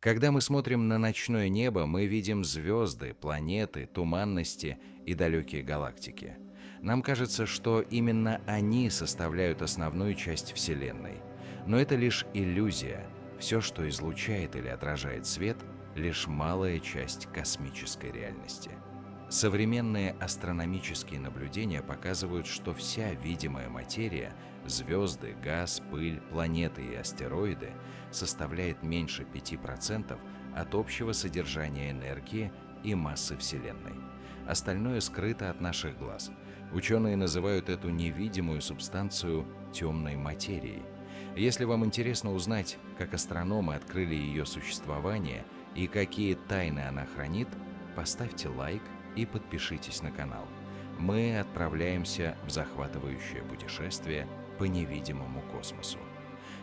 Когда мы смотрим на ночное небо, мы видим звезды, планеты, туманности и далекие галактики. Нам кажется, что именно они составляют основную часть Вселенной. Но это лишь иллюзия. Все, что излучает или отражает свет, лишь малая часть космической реальности. Современные астрономические наблюдения показывают, что вся видимая материя — звезды, газ, пыль, планеты и астероиды — составляет меньше 5% от общего содержания энергии и массы Вселенной. Остальное скрыто от наших глаз. Ученые называют эту невидимую субстанцию темной материей. Если вам интересно узнать, как астрономы открыли ее существование и какие тайны она хранит, поставьте лайк и подпишитесь на канал. Мы отправляемся в захватывающее путешествие по невидимому космосу.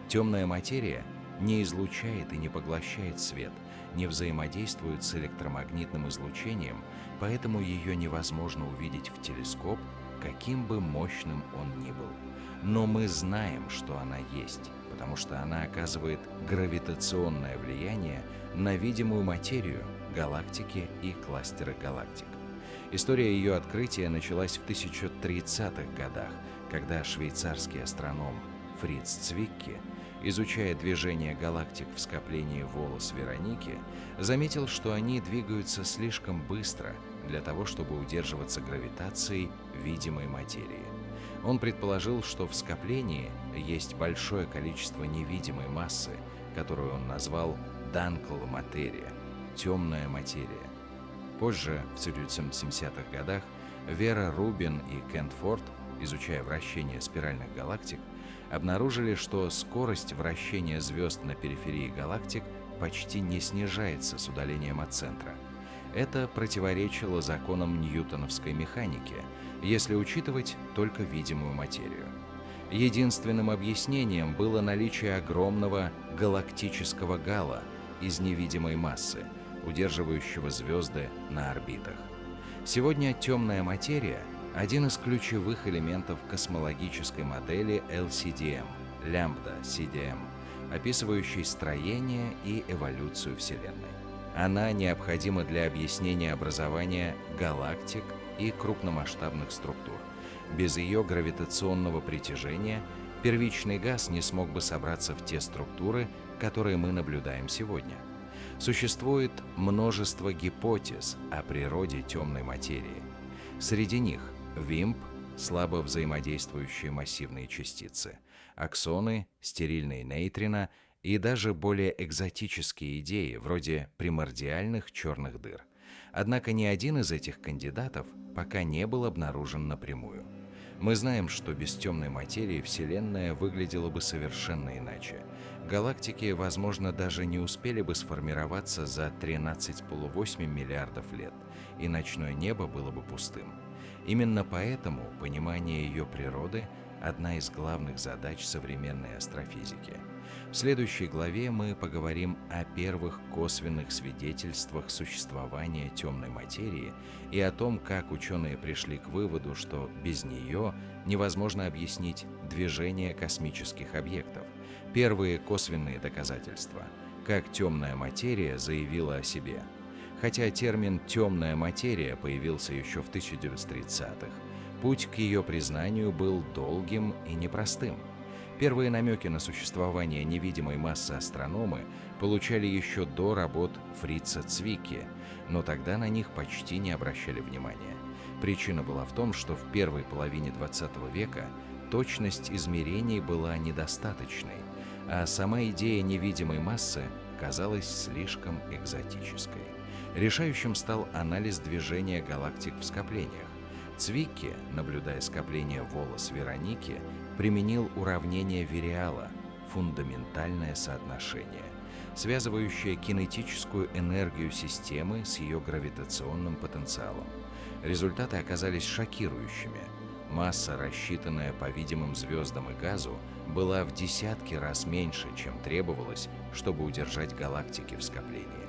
Темная материя не излучает и не поглощает свет, не взаимодействует с электромагнитным излучением, поэтому ее невозможно увидеть в телескоп, каким бы мощным он ни был. Но мы знаем, что она есть, потому что она оказывает гравитационное влияние на видимую материю, галактики и кластеры галактик. История ее открытия началась в 1030-х годах, когда швейцарский астроном Фриц Цвикки, изучая движение галактик в скоплении волос Вероники, заметил, что они двигаются слишком быстро для того, чтобы удерживаться гравитацией видимой материи. Он предположил, что в скоплении есть большое количество невидимой массы, которую он назвал «данкл материя» — темная материя. Позже, в 1970-х годах, Вера Рубин и Кент Форд, изучая вращение спиральных галактик, обнаружили, что скорость вращения звезд на периферии галактик почти не снижается с удалением от центра. Это противоречило законам ньютоновской механики, если учитывать только видимую материю. Единственным объяснением было наличие огромного галактического гала из невидимой массы, удерживающего звезды на орбитах. Сегодня темная материя — один из ключевых элементов космологической модели LCDM, Lambda CDM, описывающей строение и эволюцию Вселенной. Она необходима для объяснения образования галактик и крупномасштабных структур. Без ее гравитационного притяжения первичный газ не смог бы собраться в те структуры, которые мы наблюдаем сегодня. Существует множество гипотез о природе темной материи. Среди них ВИМП — слабо взаимодействующие массивные частицы, аксоны, стерильные нейтрино и даже более экзотические идеи, вроде примордиальных черных дыр. Однако ни один из этих кандидатов пока не был обнаружен напрямую. Мы знаем, что без темной материи Вселенная выглядела бы совершенно иначе. Галактики, возможно, даже не успели бы сформироваться за 13,8 миллиардов лет, и ночное небо было бы пустым. Именно поэтому понимание ее природы — одна из главных задач современной астрофизики. В следующей главе мы поговорим о первых косвенных свидетельствах существования темной материи и о том, как ученые пришли к выводу, что без нее невозможно объяснить движение космических объектов. Первые косвенные доказательства, как темная материя заявила о себе. Хотя термин «темная материя» появился еще в 1930-х, путь к ее признанию был долгим и непростым. Первые намеки на существование невидимой массы астрономы получали еще до работ Фрица Цвикки, но тогда на них почти не обращали внимания. Причина была в том, что в первой половине XX века точность измерений была недостаточной, а сама идея невидимой массы казалась слишком экзотической. Решающим стал анализ движения галактик в скоплениях. Цвикки, наблюдая скопление волос Вероники, применил уравнение Вериала, фундаментальное соотношение, связывающее кинетическую энергию системы с ее гравитационным потенциалом. Результаты оказались шокирующими. Масса, рассчитанная по видимым звездам и газу, была в десятки раз меньше, чем требовалось, чтобы удержать галактики в скоплении.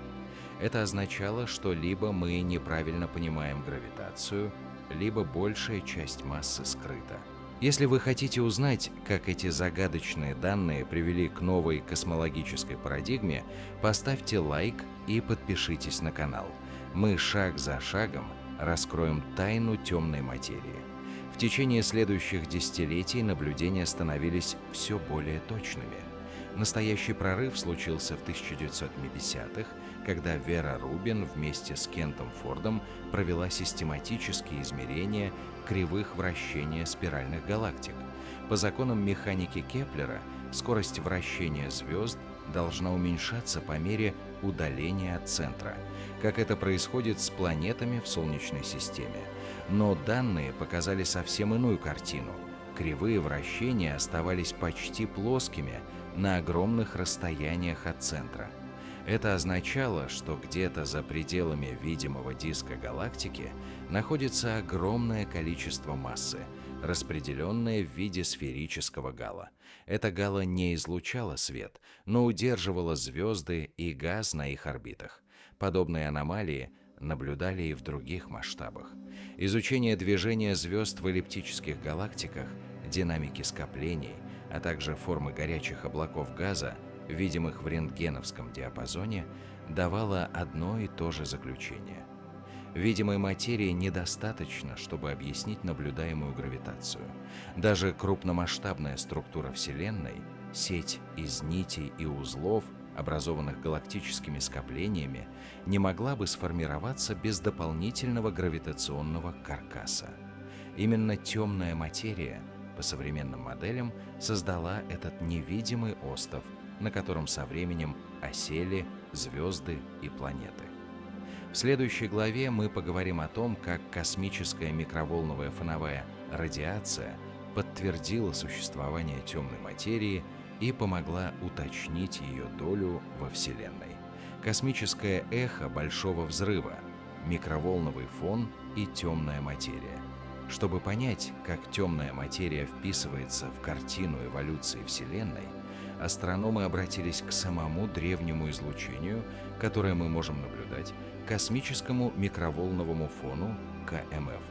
Это означало, что либо мы неправильно понимаем гравитацию, либо большая часть массы скрыта. Если вы хотите узнать, как эти загадочные данные привели к новой космологической парадигме, поставьте лайк и подпишитесь на канал. Мы шаг за шагом раскроем тайну темной материи. В течение следующих десятилетий наблюдения становились все более точными. Настоящий прорыв случился в 1950-х, когда Вера Рубин вместе с Кентом Фордом провела систематические измерения кривых вращения спиральных галактик. По законам механики Кеплера скорость вращения звезд должна уменьшаться по мере удаления от центра, как это происходит с планетами в Солнечной системе. Но данные показали совсем иную картину. Кривые вращения оставались почти плоскими на огромных расстояниях от центра. Это означало, что где-то за пределами видимого диска галактики находится огромное количество массы, распределенное в виде сферического гала. Эта гала не излучала свет, но удерживала звезды и газ на их орбитах. Подобные аномалии наблюдали и в других масштабах. Изучение движения звезд в эллиптических галактиках, динамики скоплений, а также формы горячих облаков газа, видимых в рентгеновском диапазоне, давало одно и то же заключение. Видимой материи недостаточно, чтобы объяснить наблюдаемую гравитацию. Даже крупномасштабная структура Вселенной, сеть из нитей и узлов, образованных галактическими скоплениями, не могла бы сформироваться без дополнительного гравитационного каркаса. Именно темная материя, по современным моделям, создала этот невидимый остов, на котором со временем осели звезды и планеты. В следующей главе мы поговорим о том, как космическая микроволновая фоновая радиация подтвердила существование темной материи и помогла уточнить ее долю во Вселенной. Космическое эхо Большого взрыва, микроволновый фон и темная материя. Чтобы понять, как темная материя вписывается в картину эволюции Вселенной, астрономы обратились к самому древнему излучению, которое мы можем наблюдать, космическому микроволновому фону КМФ.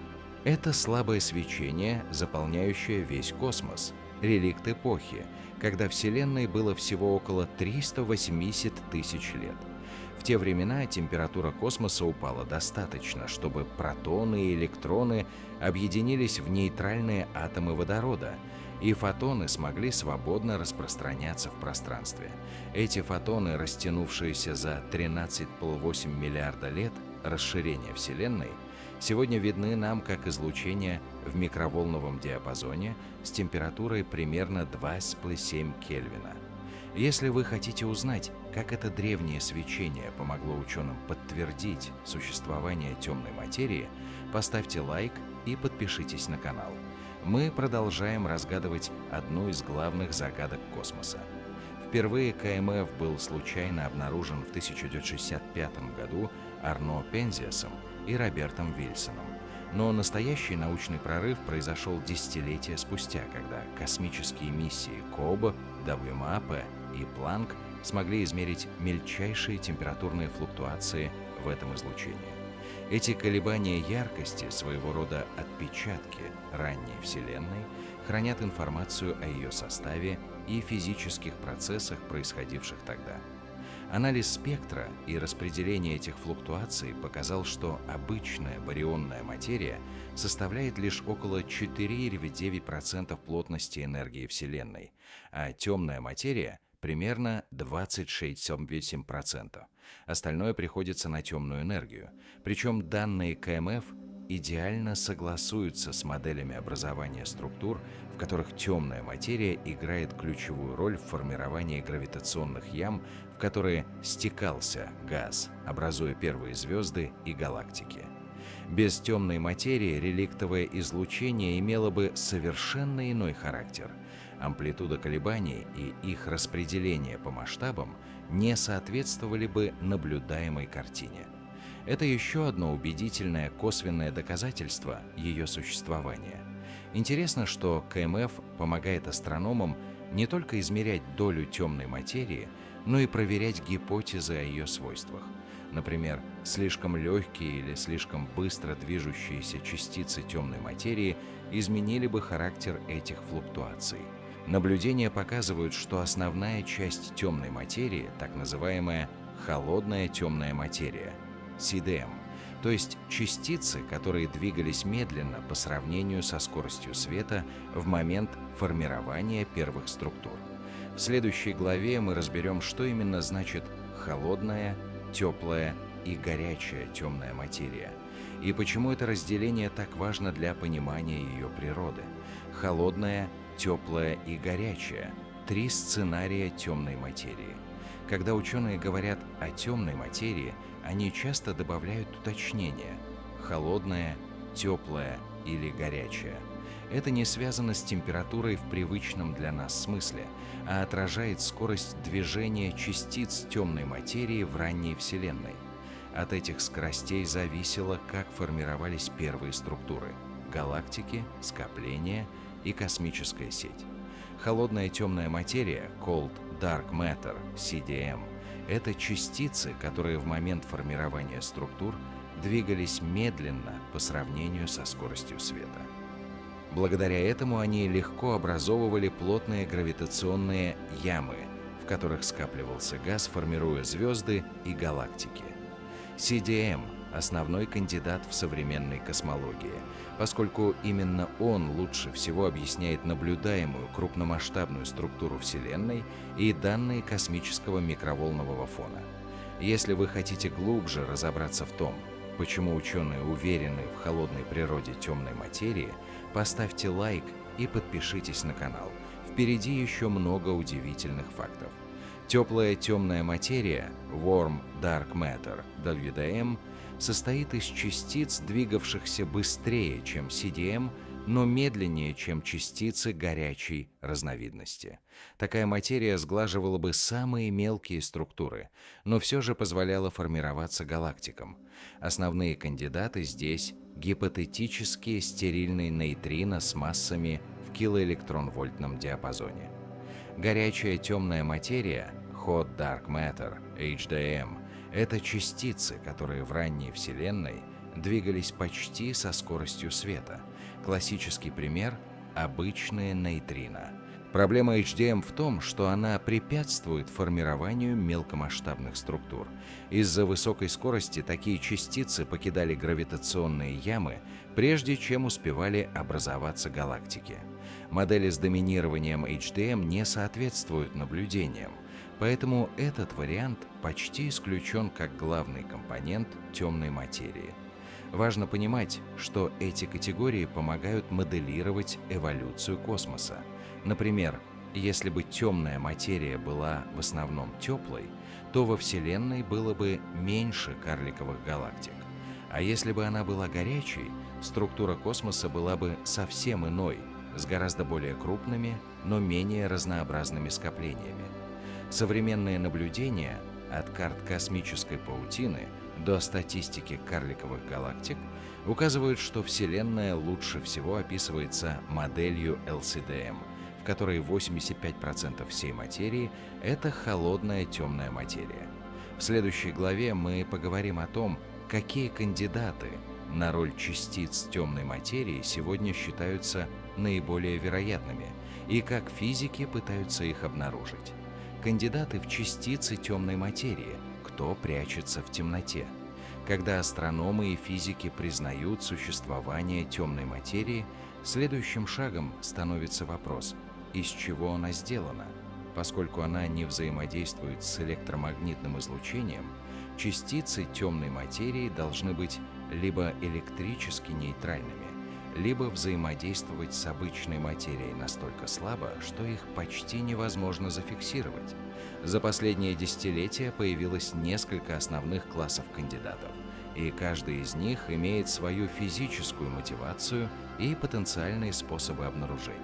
Это слабое свечение, заполняющее весь космос, реликт эпохи, когда Вселенной было всего около 380 тысяч лет. В те времена температура космоса упала достаточно, чтобы протоны и электроны объединились в нейтральные атомы водорода, и фотоны смогли свободно распространяться в пространстве. Эти фотоны, растянувшиеся за 13,8 миллиарда лет расширения Вселенной, сегодня видны нам как излучение в микроволновом диапазоне с температурой примерно 2,7 Кельвина. Если вы хотите узнать, как это древнее свечение помогло ученым подтвердить существование темной материи, поставьте лайк и подпишитесь на канал. Мы продолжаем разгадывать одну из главных загадок космоса. Впервые КМФ был случайно обнаружен в 1965 году Арно Пензиасом и Робертом Вильсоном. Но настоящий научный прорыв произошел десятилетия спустя, когда космические миссии КОБ, WMAP и Планк смогли измерить мельчайшие температурные флуктуации в этом излучении. Эти колебания яркости, своего рода отпечатки ранней Вселенной, хранят информацию о ее составе и физических процессах, происходивших тогда. Анализ спектра и распределение этих флуктуаций показал, что обычная барионная материя составляет лишь около 4,9% плотности энергии Вселенной, а темная материя – примерно 26,8%. Остальное приходится на темную энергию. Причем данные КМФ идеально согласуются с моделями образования структур, в которых темная материя играет ключевую роль в формировании гравитационных ям, в которые стекался газ, образуя первые звезды и галактики. Без темной материи реликтовое излучение имело бы совершенно иной характер. Амплитуда колебаний и их распределение по масштабам не соответствовали бы наблюдаемой картине. Это еще одно убедительное косвенное доказательство ее существования. Интересно, что КМФ помогает астрономам не только измерять долю темной материи, но и проверять гипотезы о ее свойствах. Например, слишком легкие или слишком быстро движущиеся частицы темной материи изменили бы характер этих флуктуаций. Наблюдения показывают, что основная часть темной материи, так называемая холодная темная материя, CDM, то есть частицы, которые двигались медленно по сравнению со скоростью света в момент формирования первых структур. В следующей главе мы разберем, что именно значит холодная, теплая и горячая темная материя, и почему это разделение так важно для понимания ее природы. Холодная, теплая и горячая – 3 сценария темной материи. Когда ученые говорят о темной материи, они часто добавляют уточнения – холодная, теплая или горячая. Это не связано с температурой в привычном для нас смысле, а отражает скорость движения частиц темной материи в ранней Вселенной. От этих скоростей зависело, как формировались первые структуры – галактики, скопления и космическая сеть. Холодная темная материя, Cold Dark Matter, CDM, это частицы, которые в момент формирования структур двигались медленно по сравнению со скоростью света. Благодаря этому они легко образовывали плотные гравитационные ямы, в которых скапливался газ, формируя звезды и галактики. CDM – основной кандидат в современной космологии, поскольку именно он лучше всего объясняет наблюдаемую крупномасштабную структуру Вселенной и данные космического микроволнового фона. Если вы хотите глубже разобраться в том, почему ученые уверены в холодной природе темной материи, поставьте лайк и подпишитесь на канал. Впереди еще много удивительных фактов. Теплая темная материя, Warm Dark Matter, WDM, состоит из частиц, двигавшихся быстрее, чем CDM, но медленнее, чем частицы горячей разновидности. Такая материя сглаживала бы самые мелкие структуры, но все же позволяла формироваться галактикам. Основные кандидаты здесь – гипотетические стерильные нейтрино с массами в килоэлектронвольтном диапазоне. Горячая темная материя, Hot Dark Matter, HDM, это частицы, которые в ранней Вселенной двигались почти со скоростью света. Классический пример – обычные нейтрино. Проблема HDM в том, что она препятствует формированию мелкомасштабных структур. Из-за высокой скорости такие частицы покидали гравитационные ямы, прежде чем успевали образоваться галактики. Модели с доминированием HDM не соответствуют наблюдениям, поэтому этот вариант почти исключен как главный компонент темной материи. Важно понимать, что эти категории помогают моделировать эволюцию космоса. Например, если бы темная материя была в основном теплой, то во Вселенной было бы меньше карликовых галактик. А если бы она была горячей, структура космоса была бы совсем иной, с гораздо более крупными, но менее разнообразными скоплениями. Современные наблюдения, от карт космической паутины до статистики карликовых галактик, указывают, что Вселенная лучше всего описывается моделью LCDM, в которой 85% всей материи – это холодная темная материя. В следующей главе мы поговорим о том, какие кандидаты на роль частиц темной материи сегодня считаются наиболее вероятными и как физики пытаются их обнаружить. Кандидаты в частицы темной материи, кто прячется в темноте. Когда астрономы и физики признают существование темной материи, следующим шагом становится вопрос, из чего она сделана. Поскольку она не взаимодействует с электромагнитным излучением, частицы темной материи должны быть либо электрически нейтральными, либо взаимодействовать с обычной материей настолько слабо, что их почти невозможно зафиксировать. За последние десятилетия появилось несколько основных классов кандидатов, и каждый из них имеет свою физическую мотивацию и потенциальные способы обнаружения.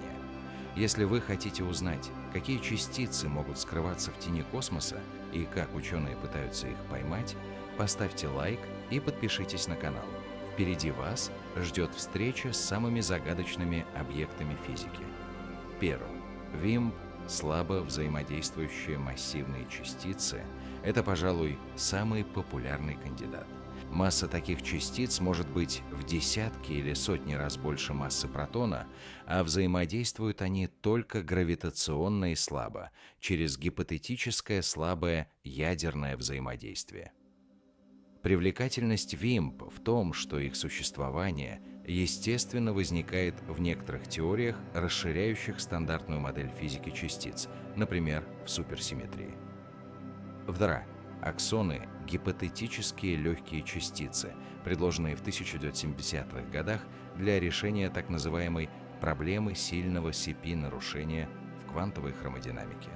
Если вы хотите узнать, какие частицы могут скрываться в тени космоса и как ученые пытаются их поймать, поставьте лайк и подпишитесь на канал. Впереди вас ждет встреча с самыми загадочными объектами физики. Первым. WIMP Слабо взаимодействующие массивные частицы – это, пожалуй, самый популярный кандидат. Масса таких частиц может быть в десятки или сотни раз больше массы протона, а взаимодействуют они только гравитационно и слабо, через гипотетическое слабое ядерное взаимодействие. Привлекательность ВИМП в том, что их существование естественно возникает в некоторых теориях, расширяющих стандартную модель физики частиц, например, в суперсимметрии. ВДРА – аксоны – гипотетические легкие частицы, предложенные в 1970-х годах для решения так называемой проблемы сильного CP-нарушения в квантовой хромодинамике.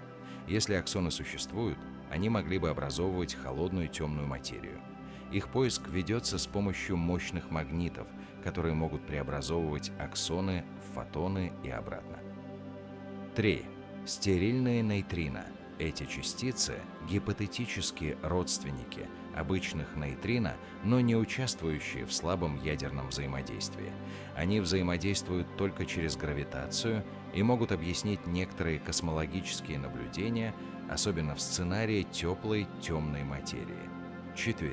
Если аксоны существуют, они могли бы образовывать холодную темную материю. Их поиск ведется с помощью мощных магнитов, которые могут преобразовывать аксоны в фотоны и обратно. 3. Стерильные нейтрино. Эти частицы – гипотетические родственники обычных нейтрино, но не участвующие в слабом ядерном взаимодействии. Они взаимодействуют только через гравитацию и могут объяснить некоторые космологические наблюдения, особенно в сценарии теплой темной материи. 4.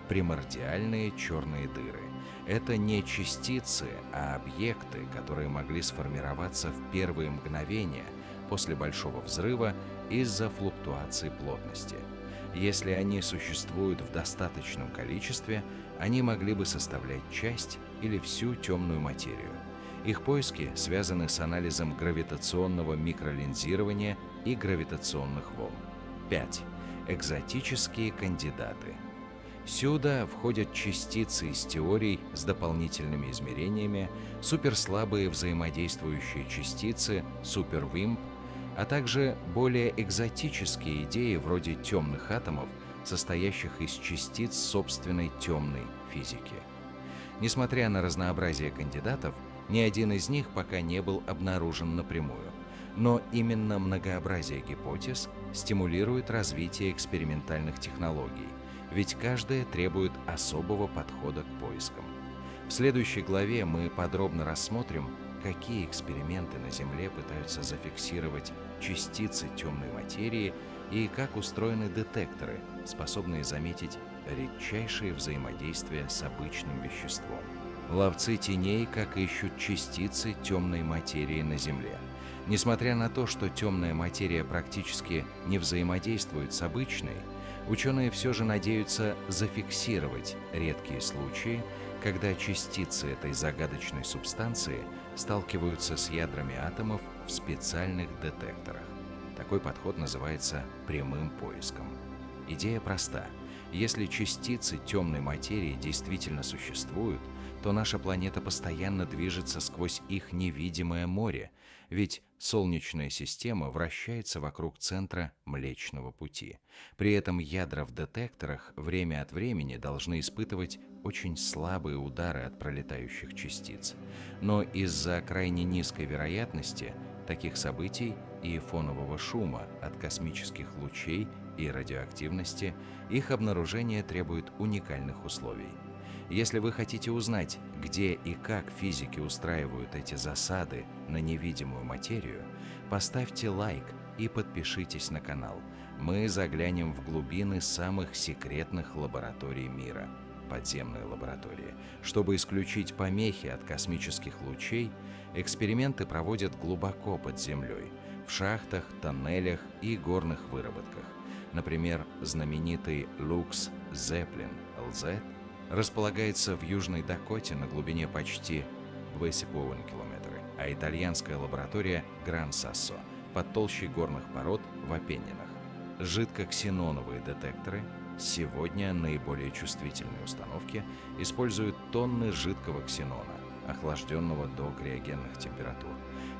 Примордиальные черные дыры. Это не частицы, а объекты, которые могли сформироваться в первые мгновения после Большого взрыва из-за флуктуации плотности. Если они существуют в достаточном количестве, они могли бы составлять часть или всю темную материю. Их поиски связаны с анализом гравитационного микролинзирования и гравитационных волн. 5. Экзотические кандидаты. Сюда входят частицы из теорий с дополнительными измерениями, суперслабые взаимодействующие частицы, супервимп, а также более экзотические идеи вроде темных атомов, состоящих из частиц собственной темной физики. Несмотря на разнообразие кандидатов, ни один из них пока не был обнаружен напрямую. Но именно многообразие гипотез стимулирует развитие экспериментальных технологий, ведь каждая требует особого подхода к поискам. В следующей главе мы подробно рассмотрим, какие эксперименты на Земле пытаются зафиксировать частицы темной материи и как устроены детекторы, способные заметить редчайшие взаимодействия с обычным веществом. Ловцы теней как ищут частицы темной материи на Земле. Несмотря на то, что темная материя практически не взаимодействует с обычной, ученые все же надеются зафиксировать редкие случаи, когда частицы этой загадочной субстанции сталкиваются с ядрами атомов в специальных детекторах. Такой подход называется прямым поиском. Идея проста. Если частицы темной материи действительно существуют, то наша планета постоянно движется сквозь их невидимое море, ведь Солнечная система вращается вокруг центра Млечного Пути. При этом ядра в детекторах время от времени должны испытывать очень слабые удары от пролетающих частиц. Но из-за крайне низкой вероятности таких событий и фонового шума от космических лучей и радиоактивности, их обнаружение требует уникальных условий. Если вы хотите узнать, где и как физики устраивают эти засады на невидимую материю, поставьте лайк и подпишитесь на канал. Мы заглянем в глубины самых секретных лабораторий мира, подземные лаборатории. Чтобы исключить помехи от космических лучей, эксперименты проводят глубоко под землей, в шахтах, тоннелях и горных выработках. Например, знаменитый Люкс Зеплин, ЛЗ, располагается в Южной Дакоте на глубине почти 2,5 километра, а итальянская лаборатория Гран-Сассо под толщей горных пород в Апеннинах. Жидкоксеноновые детекторы, сегодня наиболее чувствительные установки, используют тонны жидкого ксенона, охлажденного до криогенных температур.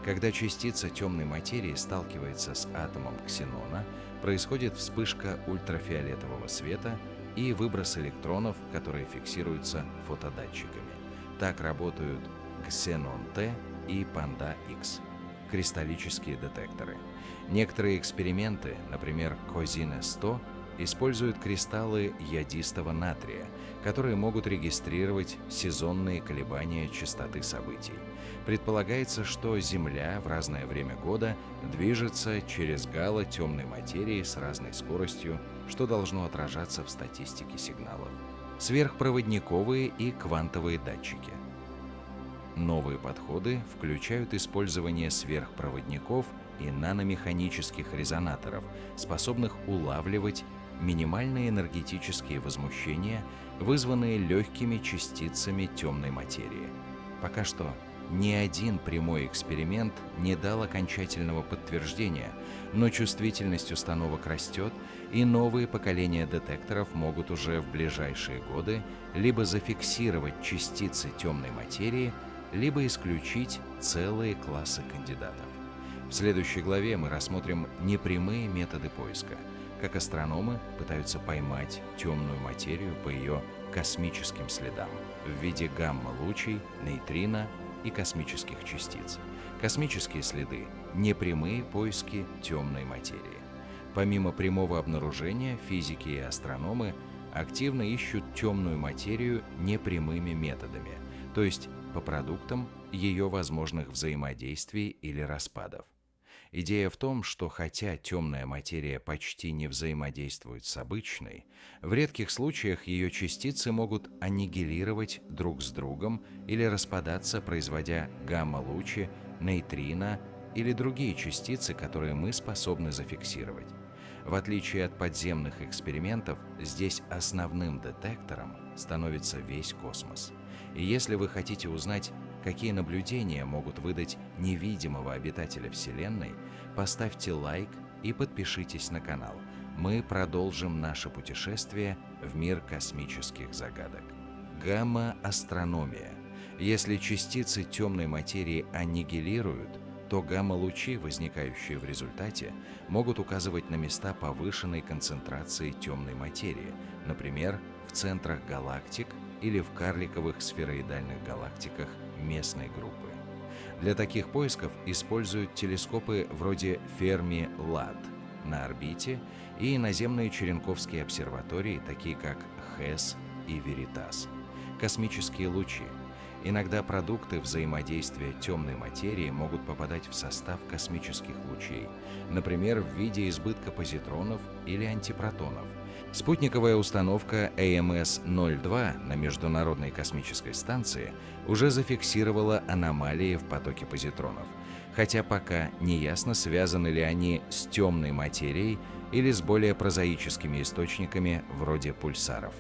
Когда частица темной материи сталкивается с атомом ксенона, происходит вспышка ультрафиолетового света и выброс электронов, которые фиксируются фотодатчиками. Так работают Ксенон-Т и Панда-Х, кристаллические детекторы. Некоторые эксперименты, например, Козине-100, используют кристаллы йодистого натрия, которые могут регистрировать сезонные колебания частоты событий. Предполагается, что Земля в разное время года движется через гало темной материи с разной скоростью, что должно отражаться в статистике сигналов. Сверхпроводниковые и квантовые датчики. Новые подходы включают использование сверхпроводников и наномеханических резонаторов, способных улавливать минимальные энергетические возмущения, вызванные легкими частицами темной материи. Пока что ни один прямой эксперимент не дал окончательного подтверждения, но чувствительность установок растет, и новые поколения детекторов могут уже в ближайшие годы либо зафиксировать частицы темной материи, либо исключить целые классы кандидатов. В следующей главе мы рассмотрим непрямые методы поиска, как астрономы пытаются поймать темную материю по ее космическим следам в виде гамма-лучей, нейтрино и космических частиц. Космические следы — непрямые поиски темной материи. Помимо прямого обнаружения, физики и астрономы активно ищут темную материю непрямыми методами, то есть по продуктам ее возможных взаимодействий или распадов. Идея в том, что хотя темная материя почти не взаимодействует с обычной, в редких случаях ее частицы могут аннигилировать друг с другом или распадаться, производя гамма-лучи, нейтрино или другие частицы, которые мы способны зафиксировать. В отличие от подземных экспериментов, здесь основным детектором становится весь космос. И если вы хотите узнать, какие наблюдения могут выдать невидимого обитателя Вселенной, поставьте лайк и подпишитесь на канал. Мы продолжим наше путешествие в мир космических загадок. Гамма-астрономия. Если частицы темной материи аннигилируют, то гамма-лучи, возникающие в результате, могут указывать на места повышенной концентрации темной материи, например, в центрах галактик или в карликовых сфероидальных галактиках местной группы. Для таких поисков используют телескопы вроде Ферми-Лад на орбите и наземные черенковские обсерватории, такие как ХЭС и Веритас. Космические лучи. Иногда продукты взаимодействия темной материи могут попадать в состав космических лучей, например, в виде избытка позитронов или антипротонов. Спутниковая установка АМС-02 на Международной космической станции уже зафиксировала аномалии в потоке позитронов, хотя пока не ясно, связаны ли они с темной материей или с более прозаическими источниками вроде пульсаров.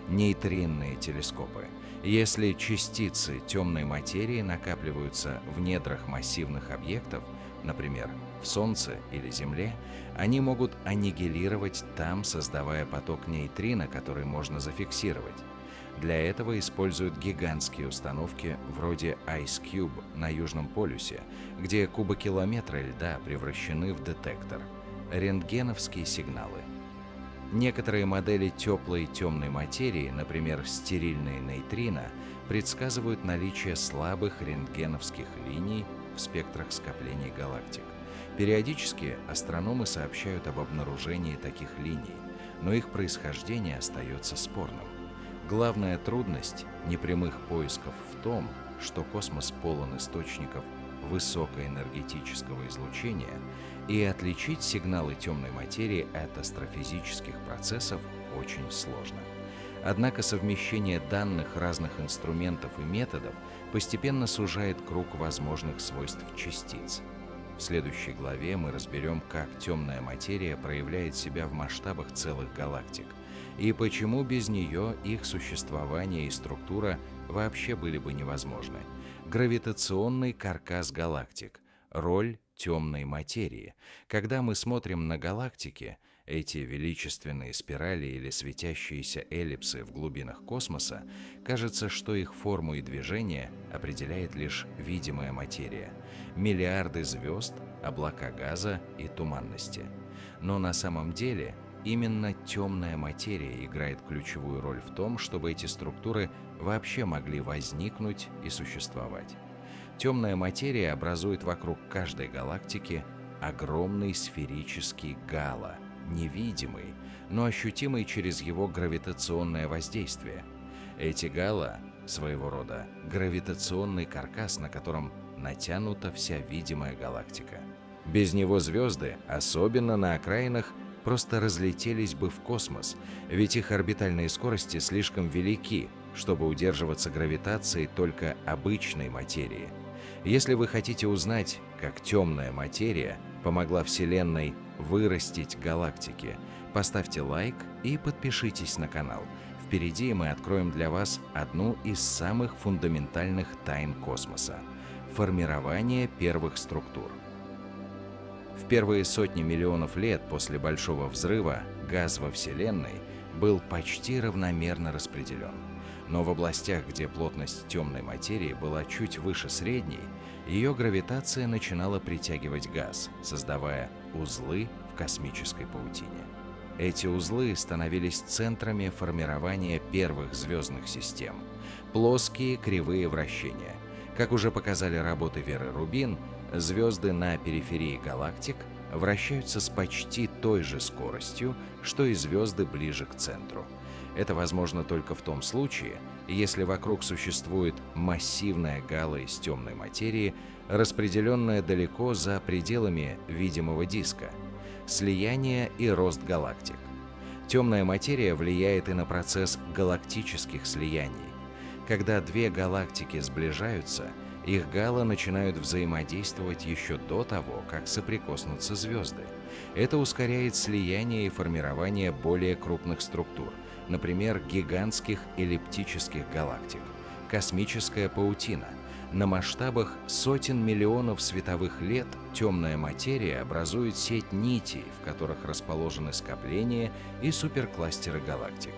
Нейтринные телескопы. Если частицы темной материи накапливаются в недрах массивных объектов, например, в Солнце или Земле, они могут аннигилировать там, создавая поток нейтрино, который можно зафиксировать. Для этого используют гигантские установки вроде Ice Cube на Южном полюсе, где кубокилометры льда превращены в детектор. Рентгеновские сигналы. Некоторые модели теплой темной материи, например, стерильные нейтрино, предсказывают наличие слабых рентгеновских линий в спектрах скоплений галактик. Периодически астрономы сообщают об обнаружении таких линий, но их происхождение остается спорным. Главная трудность непрямых поисков в том, что космос полон источников высокоэнергетического излучения, и отличить сигналы темной материи от астрофизических процессов очень сложно. Однако совмещение данных разных инструментов и методов постепенно сужает круг возможных свойств частиц. В следующей главе мы разберем, как темная материя проявляет себя в масштабах целых галактик, и почему без нее их существование и структура вообще были бы невозможны. Гравитационный каркас галактик. Роль темной материи. Когда мы смотрим на галактики, эти величественные спирали или светящиеся эллипсы в глубинах космоса, кажется, что их форму и движение определяет лишь видимая материя. Миллиарды звезд, облака газа и туманности. Но на самом деле именно темная материя играет ключевую роль в том, чтобы эти структуры вообще могли возникнуть и существовать. Темная материя образует вокруг каждой галактики огромный сферический гало, невидимый, но ощутимый через его гравитационное воздействие. Эти гало — своего рода гравитационный каркас, на котором натянута вся видимая галактика. Без него звезды, особенно на окраинах, просто разлетелись бы в космос, ведь их орбитальные скорости слишком велики, чтобы удерживаться гравитацией только обычной материи. Если вы хотите узнать, как темная материя помогла Вселенной вырастить галактики, поставьте лайк и подпишитесь на канал. Впереди мы откроем для вас одну из самых фундаментальных тайн космоса – формирование первых структур. В первые сотни миллионов лет после Большого взрыва газ во Вселенной был почти равномерно распределен. Но в областях, где плотность темной материи была чуть выше средней, ее гравитация начинала притягивать газ, создавая узлы в космической паутине. Эти узлы становились центрами формирования первых звездных систем – плоские кривые вращения. Как уже показали работы Веры Рубин, звезды на периферии галактик вращаются с почти той же скоростью, что и звезды ближе к центру. Это возможно только в том случае, если вокруг существует массивное гало из темной материи, распределенное далеко за пределами видимого диска. Слияние и рост галактик. Темная материя влияет и на процесс галактических слияний. Когда две галактики сближаются, их гало начинают взаимодействовать еще до того, как соприкоснутся звезды. Это ускоряет слияние и формирование более крупных структур, например, гигантских эллиптических галактик, космическая паутина. На масштабах сотен миллионов световых лет темная материя образует сеть нитей, в которых расположены скопления и суперкластеры галактик.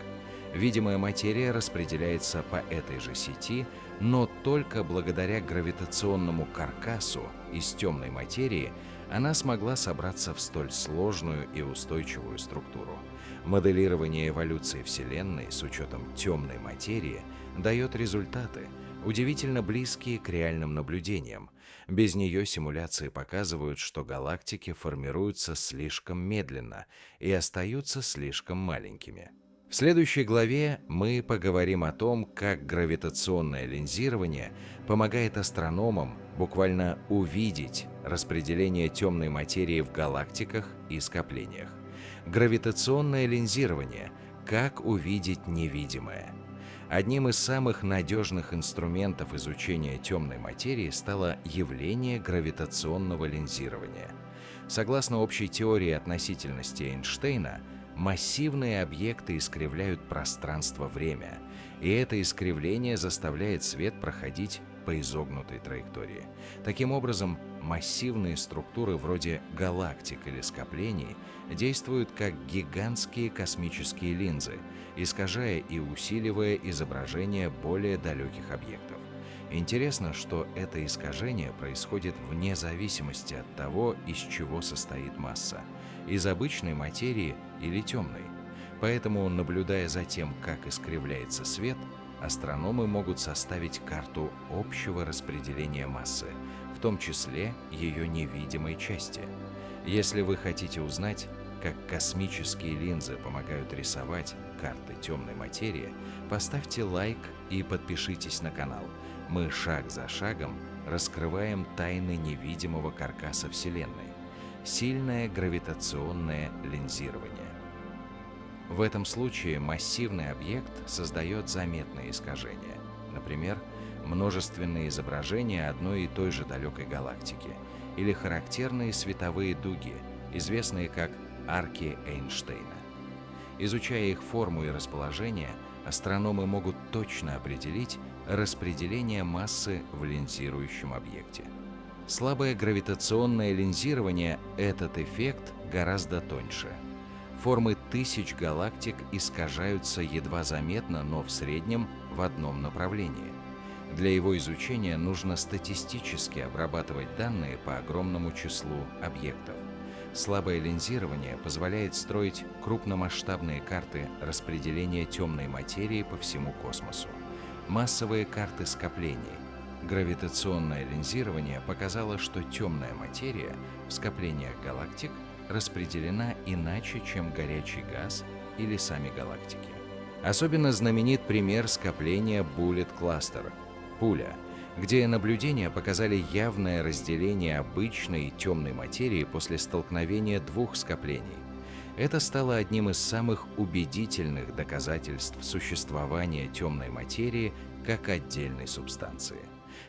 Видимая материя распределяется по этой же сети, но только благодаря гравитационному каркасу из темной материи она смогла собраться в столь сложную и устойчивую структуру. Моделирование эволюции Вселенной с учетом темной материи дает результаты, удивительно близкие к реальным наблюдениям. Без нее симуляции показывают, что галактики формируются слишком медленно и остаются слишком маленькими. В следующей главе мы поговорим о том, как гравитационное линзирование помогает астрономам буквально увидеть распределение темной материи в галактиках и скоплениях. Гравитационное линзирование – как увидеть невидимое. Одним из самых надежных инструментов изучения темной материи стало явление гравитационного линзирования. Согласно общей теории относительности Эйнштейна, массивные объекты искривляют пространство-время, и это искривление заставляет свет проходить по изогнутой траектории. Таким образом, массивные структуры вроде галактик или скоплений действуют как гигантские космические линзы, искажая и усиливая изображение более далеких объектов. Интересно, что это искажение происходит вне зависимости от того, из чего состоит масса – из обычной материи или темной. Поэтому, наблюдая за тем, как искривляется свет, астрономы могут составить карту общего распределения массы, в том числе ее невидимой части. Если вы хотите узнать, как космические линзы помогают рисовать карты темной материи, поставьте лайк и подпишитесь на канал. Мы шаг за шагом раскрываем тайны невидимого каркаса Вселенной. Сильное гравитационное линзирование. В этом случае массивный объект создает заметные искажения. Например, множественные изображения одной и той же далекой галактики или характерные световые дуги, известные как арки Эйнштейна. Изучая их форму и расположение, астрономы могут точно определить распределение массы в линзирующем объекте. Слабое гравитационное линзирование – этот эффект гораздо тоньше. Формы тысяч галактик искажаются едва заметно, но в среднем в одном направлении. Для его изучения нужно статистически обрабатывать данные по огромному числу объектов. Слабое линзирование позволяет строить крупномасштабные карты распределения темной материи по всему космосу. Массовые карты скоплений. Гравитационное линзирование показало, что темная материя в скоплениях галактик распределена иначе, чем горячий газ или сами галактики. Особенно знаменит пример скопления Bullet Cluster – пуля, где наблюдения показали явное разделение обычной и темной материи после столкновения двух скоплений. Это стало одним из самых убедительных доказательств существования темной материи как отдельной субстанции.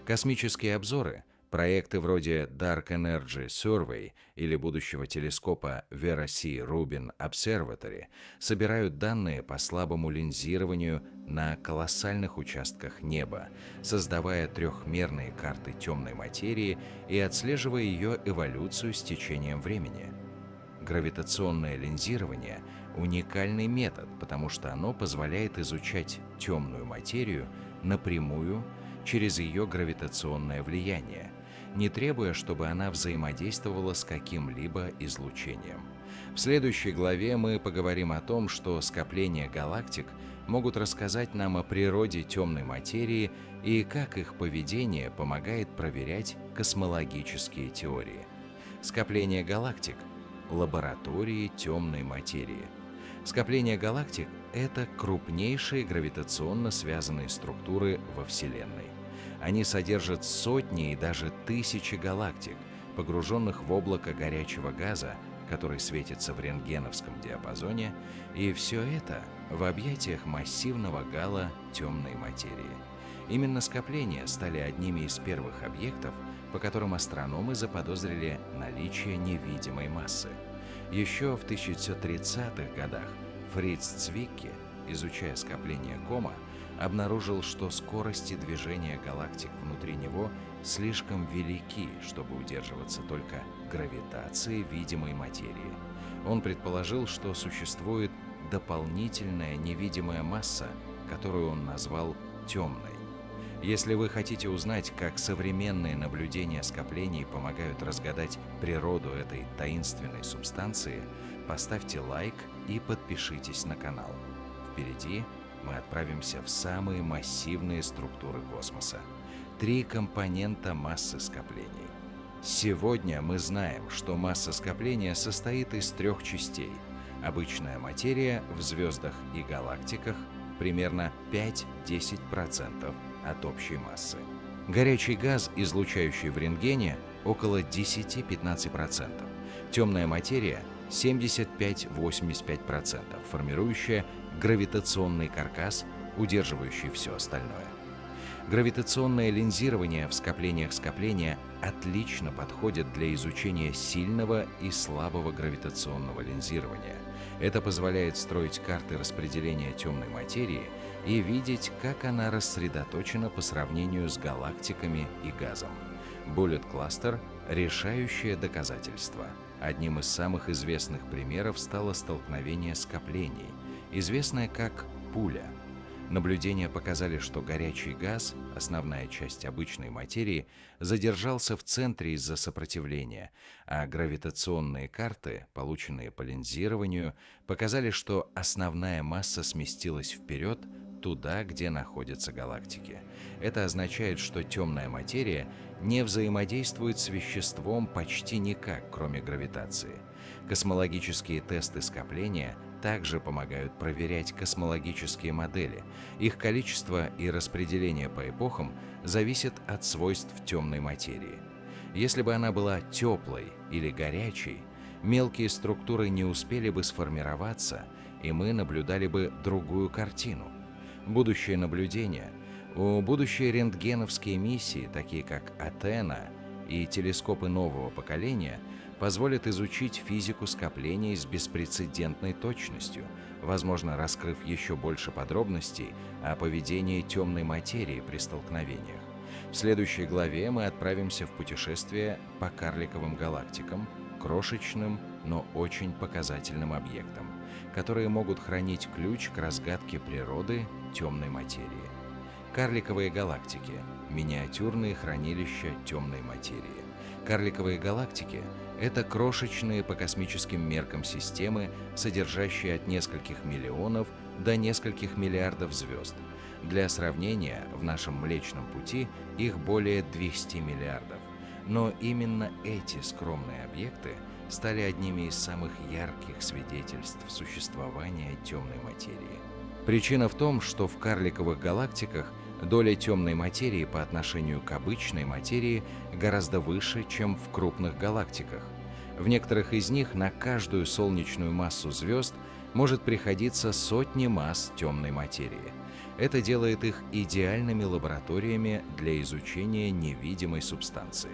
Космические обзоры, проекты вроде Dark Energy Survey или будущего телескопа Vera C. Rubin Observatory собирают данные по слабому линзированию на колоссальных участках неба, создавая трехмерные карты темной материи и отслеживая ее эволюцию с течением времени. Гравитационное линзирование – уникальный метод, потому что оно позволяет изучать темную материю напрямую через ее гравитационное влияние, не требуя, чтобы она взаимодействовала с каким-либо излучением. В следующей главе мы поговорим о том, что скопления галактик могут рассказать нам о природе темной материи и как их поведение помогает проверять космологические теории. Скопления галактик – лаборатории темной материи. Скопления галактик – это крупнейшие гравитационно связанные структуры во Вселенной. Они содержат сотни и даже тысячи галактик, погруженных в облако горячего газа, который светится в рентгеновском диапазоне, и все это в объятиях массивного гала темной материи. Именно скопления стали одними из первых объектов, по которым астрономы заподозрили наличие невидимой массы. Еще в 1930-х годах Фриц Цвикки, изучая скопление Кома, обнаружил, что скорости движения галактик внутри него слишком велики, чтобы удерживаться только гравитацией видимой материи. Он предположил, что существует дополнительная невидимая масса, которую он назвал темной. Если вы хотите узнать, как современные наблюдения скоплений помогают разгадать природу этой таинственной субстанции, поставьте лайк и подпишитесь на канал. Впереди мы отправимся в самые массивные структуры космоса. 3 компонента массы скоплений. Сегодня мы знаем, что масса скопления состоит из 3 частей. Обычная материя в звездах и галактиках примерно 5-10% от общей массы. Горячий газ, излучающий в рентгене, около 10-15%. Темная материя 75-85%, формирующая гравитационный каркас, удерживающий все остальное. Гравитационное линзирование в скоплениях скопления отлично подходит для изучения сильного и слабого гравитационного линзирования. Это позволяет строить карты распределения темной материи и видеть, как она рассредоточена по сравнению с галактиками и газом. Bullet Cluster – решающее доказательство. Одним из самых известных примеров стало столкновение скоплений, известное как пуля. Наблюдения показали, что горячий газ, основная часть обычной материи, задержался в центре из-за сопротивления, а гравитационные карты, полученные по линзированию, показали, что основная масса сместилась вперед туда, где находятся галактики. Это означает, что темная материя не взаимодействует с веществом почти никак, кроме гравитации. Космологические тесты скопления также помогают проверять космологические модели. Их количество и распределение по эпохам зависят от свойств темной материи. Если бы она была теплой или горячей, мелкие структуры не успели бы сформироваться, и мы наблюдали бы другую картину. Будущие наблюдения, будущие рентгеновские миссии, такие как Атена и телескопы нового поколения, позволят изучить физику скоплений с беспрецедентной точностью, возможно, раскрыв еще больше подробностей о поведении темной материи при столкновениях. В следующей главе мы отправимся в путешествие по карликовым галактикам, крошечным, но очень показательным объектам, которые могут хранить ключ к разгадке природы темной материи. Карликовые галактики – миниатюрные хранилища темной материи. Карликовые галактики – это крошечные по космическим меркам системы, содержащие от нескольких миллионов до нескольких миллиардов звезд. Для сравнения, в нашем Млечном Пути их более 200 миллиардов. Но именно эти скромные объекты стали одними из самых ярких свидетельств существования темной материи. Причина в том, что в карликовых галактиках доля темной материи по отношению к обычной материи гораздо выше, чем в крупных галактиках. В некоторых из них на каждую солнечную массу звезд может приходиться сотни масс темной материи. Это делает их идеальными лабораториями для изучения невидимой субстанции.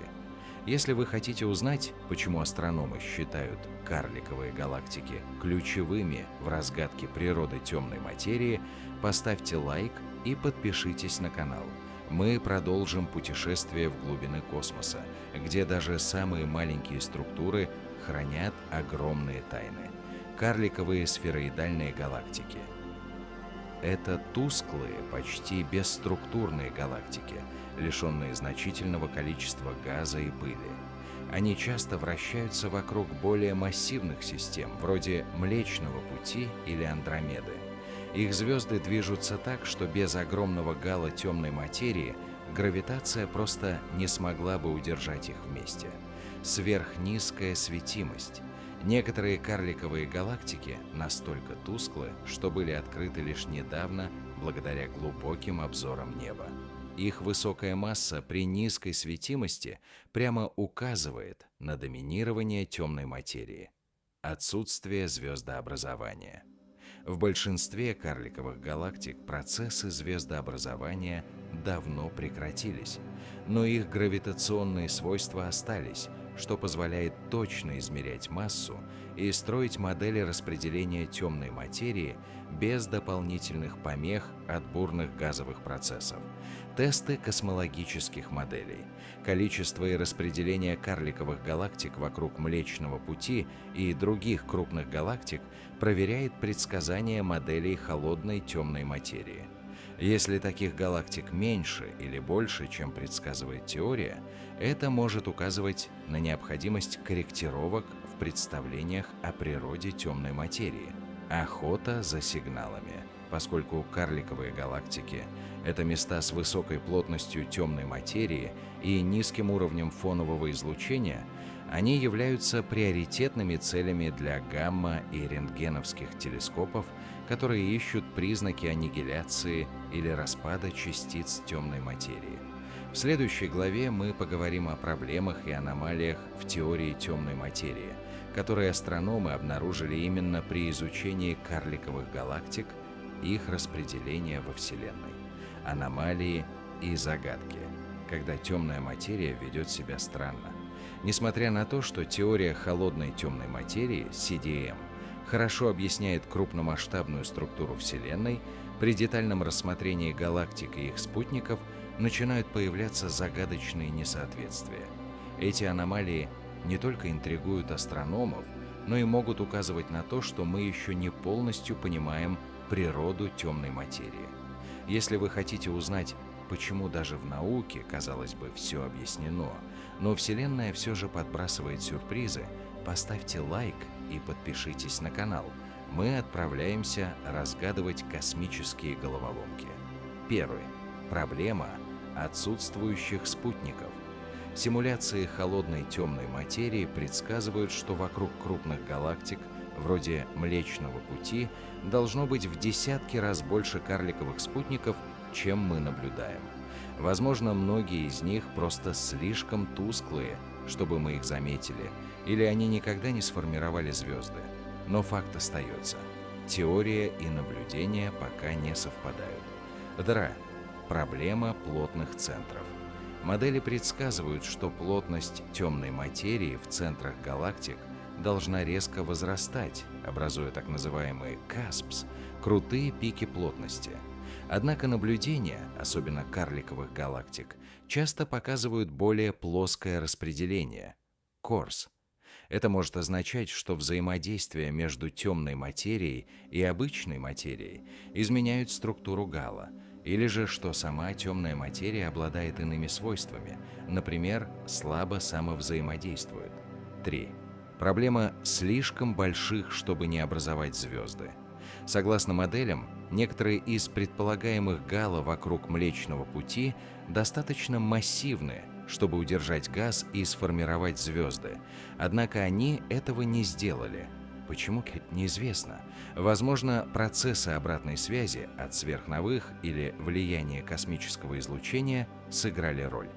Если вы хотите узнать, почему астрономы считают карликовые галактики ключевыми в разгадке природы темной материи, поставьте лайк и подпишитесь на канал. Мы продолжим путешествие в глубины космоса, где даже самые маленькие структуры хранят огромные тайны. Карликовые сфероидальные галактики. Это тусклые, почти бесструктурные галактики, лишенные значительного количества газа и пыли. Они часто вращаются вокруг более массивных систем, вроде Млечного Пути или Андромеды. Их звезды движутся так, что без огромного гала темной материи гравитация просто не смогла бы удержать их вместе. Сверхнизкая светимость. Некоторые карликовые галактики настолько тусклы, что были открыты лишь недавно благодаря глубоким обзорам неба. Их высокая масса при низкой светимости прямо указывает на доминирование темной материи. Отсутствие звездообразования. В большинстве карликовых галактик процессы звездообразования давно прекратились, но их гравитационные свойства остались, что позволяет точно измерять массу и строить модели распределения темной материи без дополнительных помех от бурных газовых процессов. Тесты космологических моделей. Количество и распределение карликовых галактик вокруг Млечного Пути и других крупных галактик проверяет предсказания моделей холодной темной материи. Если таких галактик меньше или больше, чем предсказывает теория, это может указывать на необходимость корректировок в представлениях о природе темной материи. Охота за сигналами. Поскольку карликовые галактики — это места с высокой плотностью темной материи и низким уровнем фонового излучения, они являются приоритетными целями для гамма- и рентгеновских телескопов, которые ищут признаки аннигиляции или распада частиц темной материи. В следующей главе мы поговорим о проблемах и аномалиях в теории темной материи, которые астрономы обнаружили именно при изучении карликовых галактик и их распределения во Вселенной. Аномалии и загадки, когда темная материя ведет себя странно. Несмотря на то, что теория холодной темной материи, CDM, хорошо объясняет крупномасштабную структуру Вселенной, при детальном рассмотрении галактик и их спутников начинают появляться загадочные несоответствия. Эти аномалии не только интригуют астрономов, но и могут указывать на то, что мы еще не полностью понимаем природу темной материи. Если вы хотите узнать, почему даже в науке, казалось бы, все объяснено, но Вселенная все же подбрасывает сюрпризы, поставьте лайк и подпишитесь на канал. Мы отправляемся разгадывать космические головоломки. Первый. Проблема отсутствующих спутников. Симуляции холодной темной материи предсказывают, что вокруг крупных галактик, вроде Млечного Пути, должно быть в десятки раз больше карликовых спутников, чем мы наблюдаем. Возможно, многие из них просто слишком тусклые, чтобы мы их заметили, или они никогда не сформировали звезды. Но факт остается. Теория и наблюдения пока не совпадают. ДРА. Проблема плотных центров. Модели предсказывают, что плотность темной материи в центрах галактик должна резко возрастать, образуя так называемые CASPs – крутые пики плотности. Однако наблюдения, особенно карликовых галактик, часто показывают более плоское распределение – CORS. Это может означать, что взаимодействие между темной материей и обычной материей изменяют структуру гала, или же что сама темная материя обладает иными свойствами, например, слабо самовзаимодействует. 3. Проблема слишком больших, чтобы не образовать звезды. Согласно моделям, некоторые из предполагаемых гало вокруг Млечного Пути достаточно массивны, чтобы удержать газ и сформировать звезды. Однако они этого не сделали. Почему, неизвестно. Возможно, процессы обратной связи от сверхновых или влияния космического излучения сыграли роль.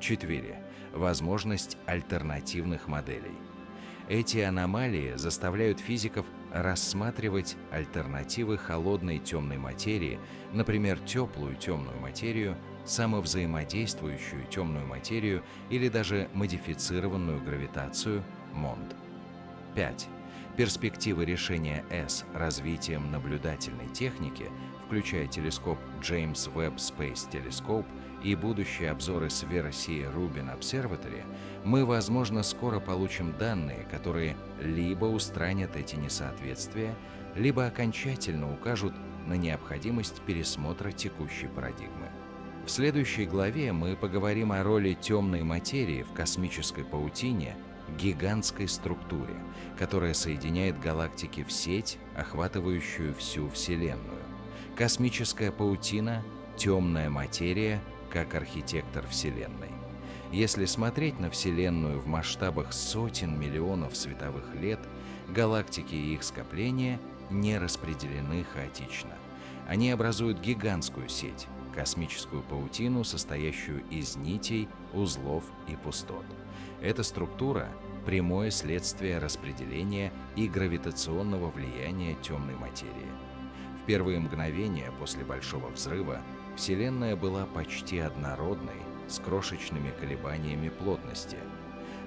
4. Возможность альтернативных моделей. Эти аномалии заставляют физиков рассматривать альтернативы холодной темной материи, например, теплую темную материю, самовзаимодействующую темную материю или даже модифицированную гравитацию МОНД. 5. Перспективы решения С развитием наблюдательной техники, включая телескоп James Webb Space Telescope и будущие обзоры Сверхсия Рубин Observatory, мы, возможно, скоро получим данные, которые либо устранят эти несоответствия, либо окончательно укажут на необходимость пересмотра текущей парадигмы. В следующей главе мы поговорим о роли темной материи в космической паутине, гигантской структуре, которая соединяет галактики в сеть, охватывающую всю Вселенную. Космическая паутина — темная материя как архитектор Вселенной. Если смотреть на Вселенную в масштабах сотен миллионов световых лет, галактики и их скопления не распределены хаотично. Они образуют гигантскую сеть, космическую паутину, состоящую из нитей, узлов и пустот. Эта структура — прямое следствие распределения и гравитационного влияния темной материи. В первые мгновения после Большого взрыва Вселенная была почти однородной, с крошечными колебаниями плотности.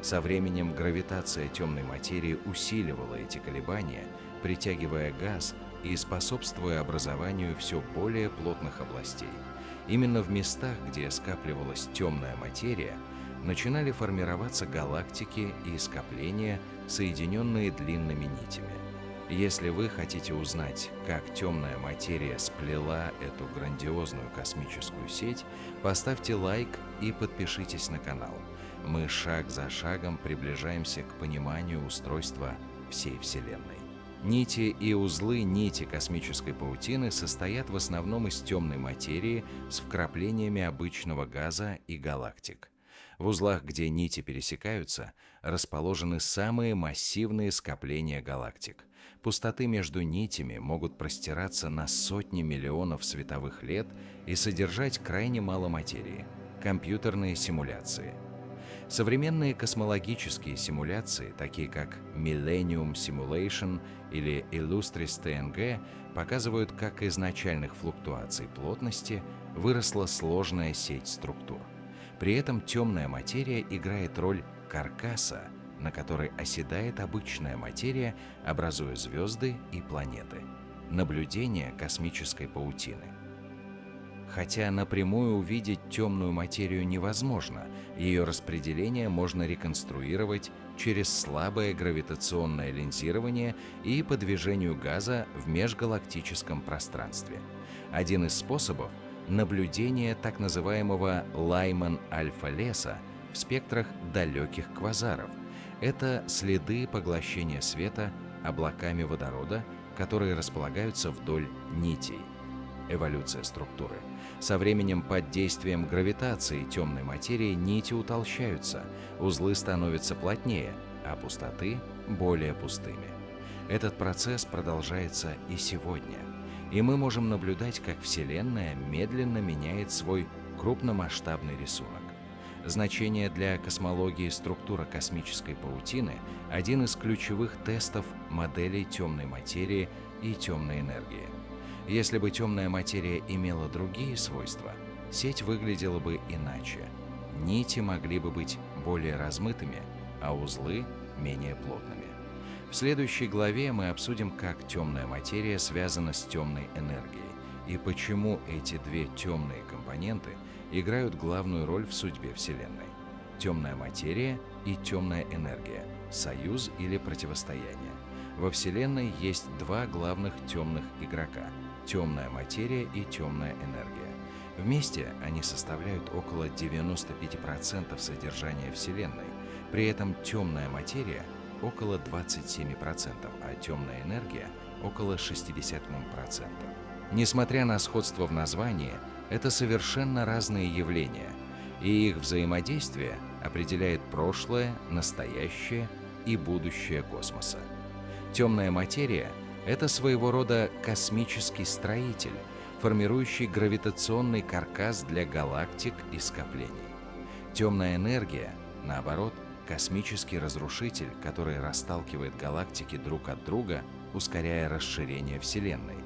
Со временем гравитация темной материи усиливала эти колебания, притягивая газ и способствуя образованию все более плотных областей. Именно в местах, где скапливалась темная материя, начинали формироваться галактики и скопления, соединенные длинными нитями. Если вы хотите узнать, как темная материя сплела эту грандиозную космическую сеть, поставьте лайк и подпишитесь на канал. Мы шаг за шагом приближаемся к пониманию устройства всей Вселенной. Нити и узлы нити космической паутины состоят в основном из темной материи с вкраплениями обычного газа и галактик. В узлах, где нити пересекаются, расположены самые массивные скопления галактик. Пустоты между нитями могут простираться на сотни миллионов световых лет и содержать крайне мало материи. Компьютерные симуляции. Современные космологические симуляции, такие как Millennium Simulation или Illustris TNG, показывают, как из начальных флуктуаций плотности выросла сложная сеть структур. При этом темная материя играет роль каркаса, на который оседает обычная материя, образуя звезды и планеты. Наблюдение космической паутины. Хотя напрямую увидеть темную материю невозможно, ее распределение можно реконструировать через слабое гравитационное линзирование и по движению газа в межгалактическом пространстве. Один из способов — наблюдение так называемого Лайман-альфа-леса в спектрах далеких квазаров. Это следы поглощения света облаками водорода, которые располагаются вдоль нитей. Эволюция структуры. Со временем под действием гравитации темной материи нити утолщаются, узлы становятся плотнее, а пустоты более пустыми. Этот процесс продолжается и сегодня, и мы можем наблюдать, как Вселенная медленно меняет свой крупномасштабный рисунок. Значение для космологии структура космической паутины – один из ключевых тестов моделей темной материи и темной энергии. Если бы темная материя имела другие свойства, сеть выглядела бы иначе. Нити могли бы быть более размытыми, а узлы – менее плотными. В следующей главе мы обсудим, как темная материя связана с темной энергией и почему эти две темные компоненты играют главную роль в судьбе Вселенной. Темная материя и темная энергия – союз или противостояние. Во Вселенной есть два главных темных игрока – темная материя и темная энергия. Вместе они составляют около 95% содержания Вселенной. При этом темная материя – около 27%, а темная энергия – около 60%. Несмотря на сходство в названии, это совершенно разные явления. и их взаимодействие определяет прошлое, настоящее и будущее космоса. Темная материя — это своего рода космический строитель, формирующий гравитационный каркас для галактик и скоплений. Темная энергия, наоборот, космический разрушитель, который расталкивает галактики друг от друга, ускоряя расширение Вселенной.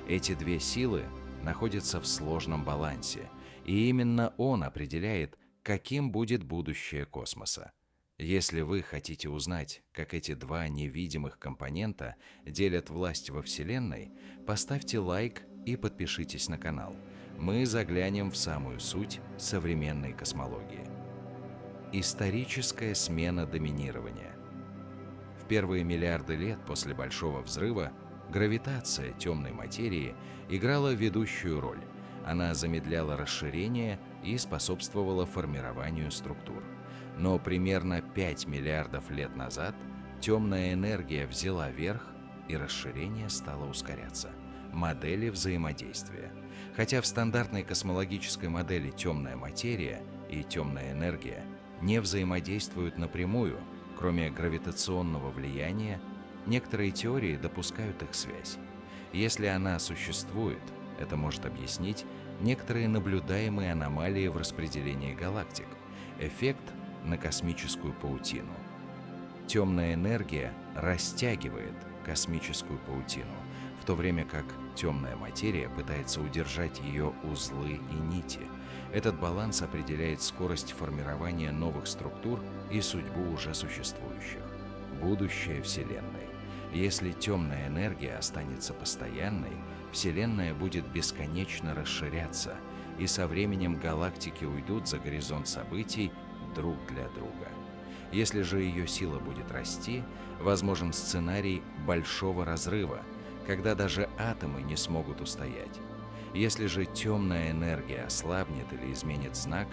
Эти две силы находятся в сложном балансе, и именно он определяет, каким будет будущее космоса. Если вы хотите узнать, как эти два невидимых компонента делят власть во Вселенной, поставьте лайк и подпишитесь на канал. Мы заглянем в самую суть современной космологии. Историческая смена доминирования. В первые миллиарды лет после Большого взрыва гравитация темной материи играла ведущую роль. Она замедляла расширение и способствовала формированию структур. Но примерно 5 миллиардов лет назад темная энергия взяла верх, и расширение стало ускоряться. Модели взаимодействия. Хотя в стандартной космологической модели темная материя и темная энергия не взаимодействуют напрямую, кроме гравитационного влияния, некоторые теории допускают их связь. Если она существует, это может объяснить некоторые наблюдаемые аномалии в распределении галактик, эффект на космическую паутину. Темная энергия растягивает космическую паутину, в то время как темная материя пытается удержать ее узлы и нити. Этот баланс определяет скорость формирования новых структур и судьбу уже существующих. Будущее Вселенной. Если темная энергия останется постоянной, Вселенная будет бесконечно расширяться, и со временем галактики уйдут за горизонт событий друг для друга. Если же ее сила будет расти, возможен сценарий большого разрыва, когда даже атомы не смогут устоять. Если же темная энергия ослабнет или изменит знак,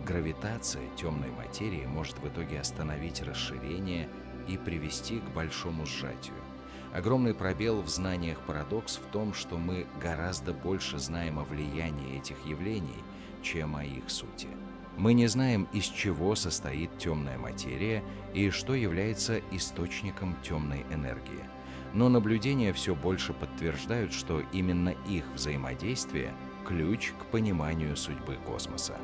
гравитация темной материи может в итоге остановить расширение и привести к большому сжатию. Огромный пробел в знаниях парадокс в том, что мы гораздо больше знаем о влиянии этих явлений, чем о их сути. Мы не знаем, из чего состоит темная материя и что является источником темной энергии. Но наблюдения все больше подтверждают, что именно их взаимодействие – ключ к пониманию судьбы космоса.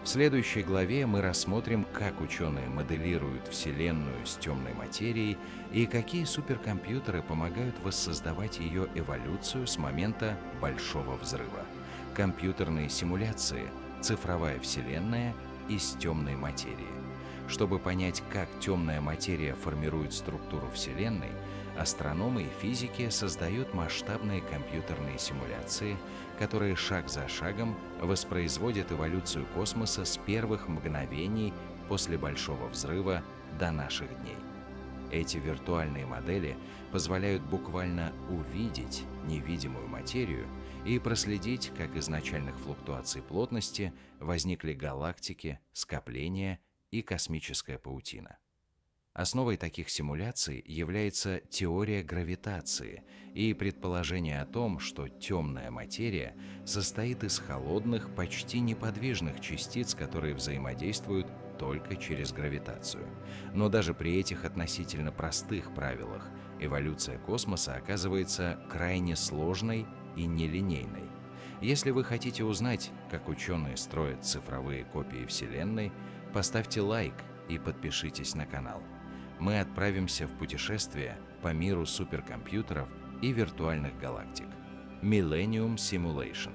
В следующей главе мы рассмотрим, как ученые моделируют Вселенную с темной материей и какие суперкомпьютеры помогают воссоздавать ее эволюцию с момента Большого взрыва. Компьютерные симуляции, цифровая Вселенная из темной материи. Чтобы понять, как темная материя формирует структуру Вселенной, астрономы и физики создают масштабные компьютерные симуляции, которые шаг за шагом воспроизводят эволюцию космоса с первых мгновений после Большого взрыва до наших дней. Эти виртуальные модели позволяют буквально увидеть невидимую материю и проследить, как из начальных флуктуаций плотности возникли галактики, скопления и космическая паутина. Основой таких симуляций является теория гравитации и предположение о том, что темная материя состоит из холодных, почти неподвижных частиц, которые взаимодействуют только через гравитацию. Но даже при этих относительно простых правилах эволюция космоса оказывается крайне сложной и нелинейной. Если вы хотите узнать, как ученые строят цифровые копии Вселенной, поставьте лайк и подпишитесь на канал. Мы отправимся в путешествие по миру суперкомпьютеров и виртуальных галактик. Millennium Simulation.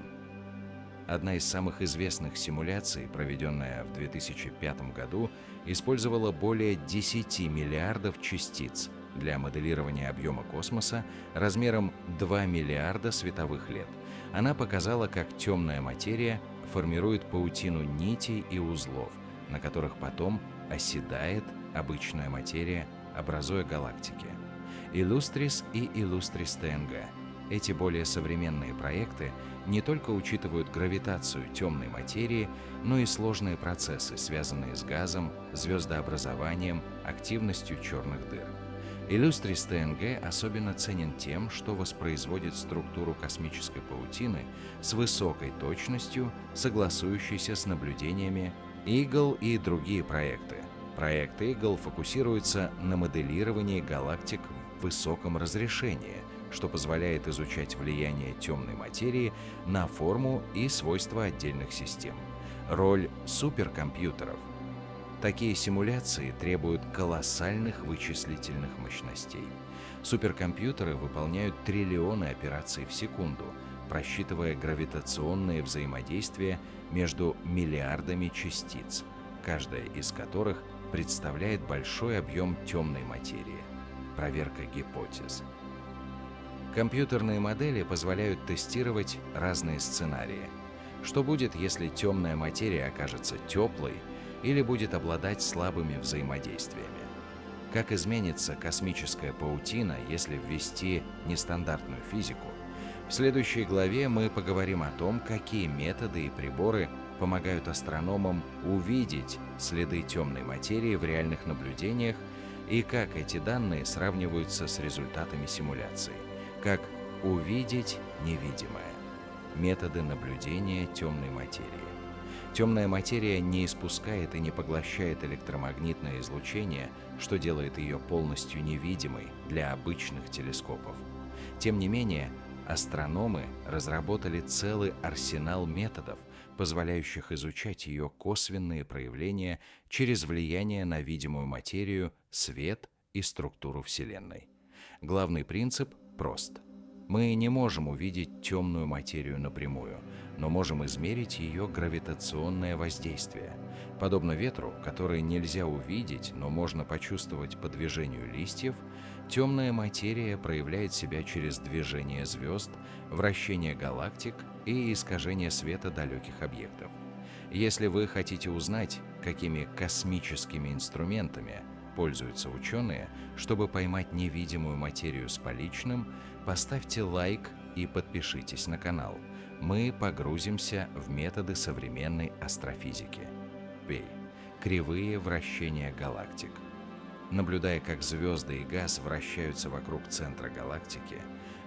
Одна из самых известных симуляций, проведенная в 2005 году, использовала более 10 миллиардов частиц для моделирования объема космоса размером 2 миллиарда световых лет. Она показала, как темная материя формирует паутину нитей и узлов, на которых потом оседает обычная материя, образуя галактики. Illustris и Illustris TNG. Эти более современные проекты не только учитывают гравитацию темной материи, но и сложные процессы, связанные с газом, звездообразованием, активностью черных дыр. Illustris TNG особенно ценен тем, что воспроизводит структуру космической паутины с высокой точностью, согласующейся с наблюдениями Eagle и другие проекты. Проект Eagle фокусируется на моделировании галактик в высоком разрешении, что позволяет изучать влияние темной материи на форму и свойства отдельных систем. Роль суперкомпьютеров. Такие симуляции требуют колоссальных вычислительных мощностей. Суперкомпьютеры выполняют триллионы операций в секунду, просчитывая гравитационные взаимодействия между миллиардами частиц, каждая из которых представляет большой объем темной материи. Проверка гипотез. Компьютерные модели позволяют тестировать разные сценарии. Что будет, если темная материя окажется теплой или будет обладать слабыми взаимодействиями? Как изменится космическая паутина, если ввести нестандартную физику? В следующей главе мы поговорим о том, какие методы и приборы помогают астрономам увидеть следы темной материи в реальных наблюдениях и как эти данные сравниваются с результатами симуляций. Как увидеть невидимое. Методы наблюдения темной материи. Темная материя не испускает и не поглощает электромагнитное излучение, что делает ее полностью невидимой для обычных телескопов. Тем не менее, астрономы разработали целый арсенал методов, позволяющих изучать ее косвенные проявления через влияние на видимую материю, свет и структуру Вселенной. Главный принцип прост. Мы не можем увидеть темную материю напрямую, но можем измерить ее гравитационное воздействие. Подобно ветру, который нельзя увидеть, но можно почувствовать по движению листьев, темная материя проявляет себя через движение звезд, вращение галактик и искажение света далеких объектов. Если вы хотите узнать, какими космическими инструментами пользуются ученые, чтобы поймать невидимую материю с поличным, поставьте лайк и подпишитесь на канал. Мы погрузимся в методы современной астрофизики. Кривые вращения галактик. Наблюдая, как звезды и газ вращаются вокруг центра галактики,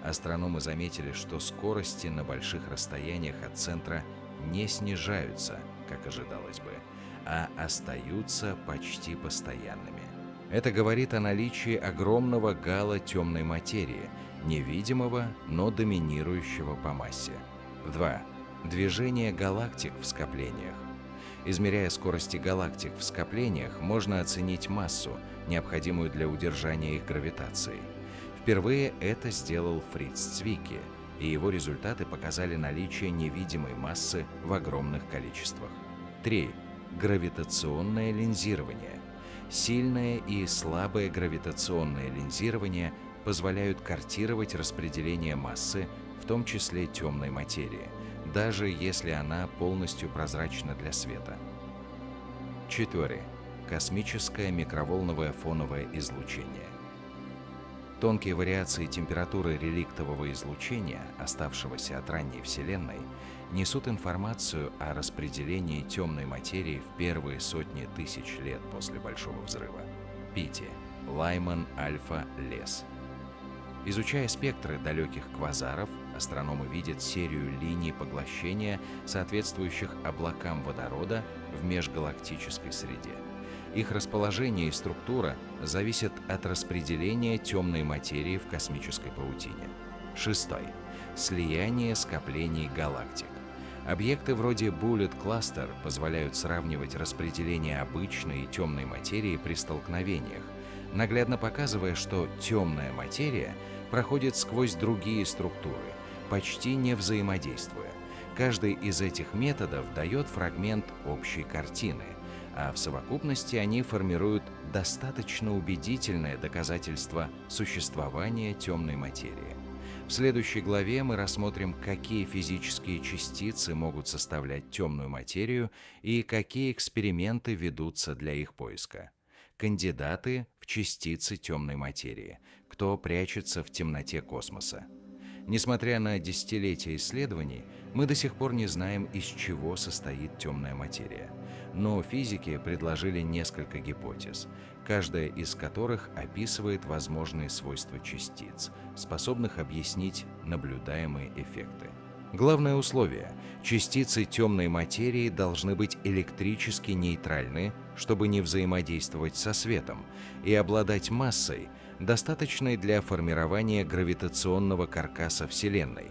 астрономы заметили, что скорости на больших расстояниях от центра не снижаются, как ожидалось бы, а остаются почти постоянными. Это говорит о наличии огромного гала темной материи, невидимого, но доминирующего по массе. 2. Движение галактик в скоплениях. Измеряя скорости галактик в скоплениях, можно оценить массу, необходимую для удержания их гравитации. Впервые это сделал Фриц Цвикки, и его результаты показали наличие невидимой массы в огромных количествах. 3. Гравитационное линзирование. Сильное и слабое гравитационное линзирование позволяют картировать распределение массы, в том числе темной материи, даже если она полностью прозрачна для света. 4. Космическое микроволновое фоновое излучение. Тонкие вариации температуры реликтового излучения, оставшегося от ранней Вселенной, несут информацию о распределении темной материи в первые сотни тысяч лет после Большого взрыва. Питти. Лайман Альфа Лес. Изучая спектры далеких квазаров, астрономы видят серию линий поглощения, соответствующих облакам водорода в межгалактической среде. Их расположение и структура зависят от распределения темной материи в космической паутине. 6. Слияние скоплений галактик. Объекты вроде Bullet Cluster позволяют сравнивать распределение обычной и темной материи при столкновениях, наглядно показывая, что темная материя проходит сквозь другие структуры, почти не взаимодействуя. Каждый из этих методов дает фрагмент общей картины, а в совокупности они формируют достаточно убедительное доказательство существования темной материи. В следующей главе мы рассмотрим, какие физические частицы могут составлять темную материю и какие эксперименты ведутся для их поиска. Кандидаты в частицы темной материи, кто прячется в темноте космоса. Несмотря на десятилетия исследований, мы до сих пор не знаем, из чего состоит темная материя. Но физики предложили несколько гипотез, каждая из которых описывает возможные свойства частиц, способных объяснить наблюдаемые эффекты. Главное условие – частицы темной материи должны быть электрически нейтральны, чтобы не взаимодействовать со светом, и обладать массой, достаточной для формирования гравитационного каркаса Вселенной.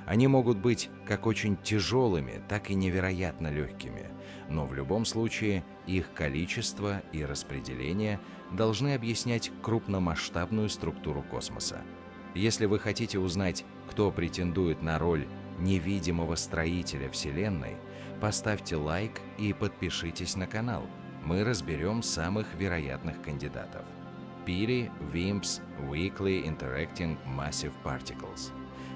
Они могут быть как очень тяжелыми, так и невероятно легкими, но в любом случае их количество и распределение должны объяснять крупномасштабную структуру космоса. Если вы хотите узнать, кто претендует на роль невидимого строителя Вселенной, поставьте лайк и подпишитесь на канал. Мы разберем самых вероятных кандидатов. Пири, WIMPs, Weakly Interacting Massive Particles.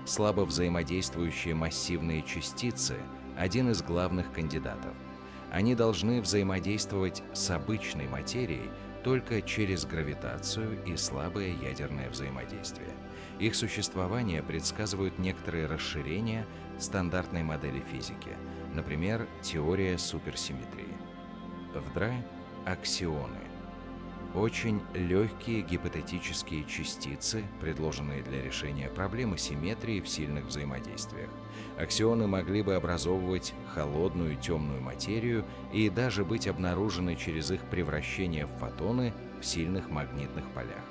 Слабо взаимодействующие массивные частицы – один из главных кандидатов. Они должны взаимодействовать с обычной материей только через гравитацию и слабое ядерное взаимодействие. Их существование предсказывают некоторые расширения стандартной модели физики, например, теория суперсимметрии. В аксионы. Очень легкие гипотетические частицы, предложенные для решения проблемы симметрии в сильных взаимодействиях. Аксионы могли бы образовывать холодную темную материю и даже быть обнаружены через их превращение в фотоны в сильных магнитных полях.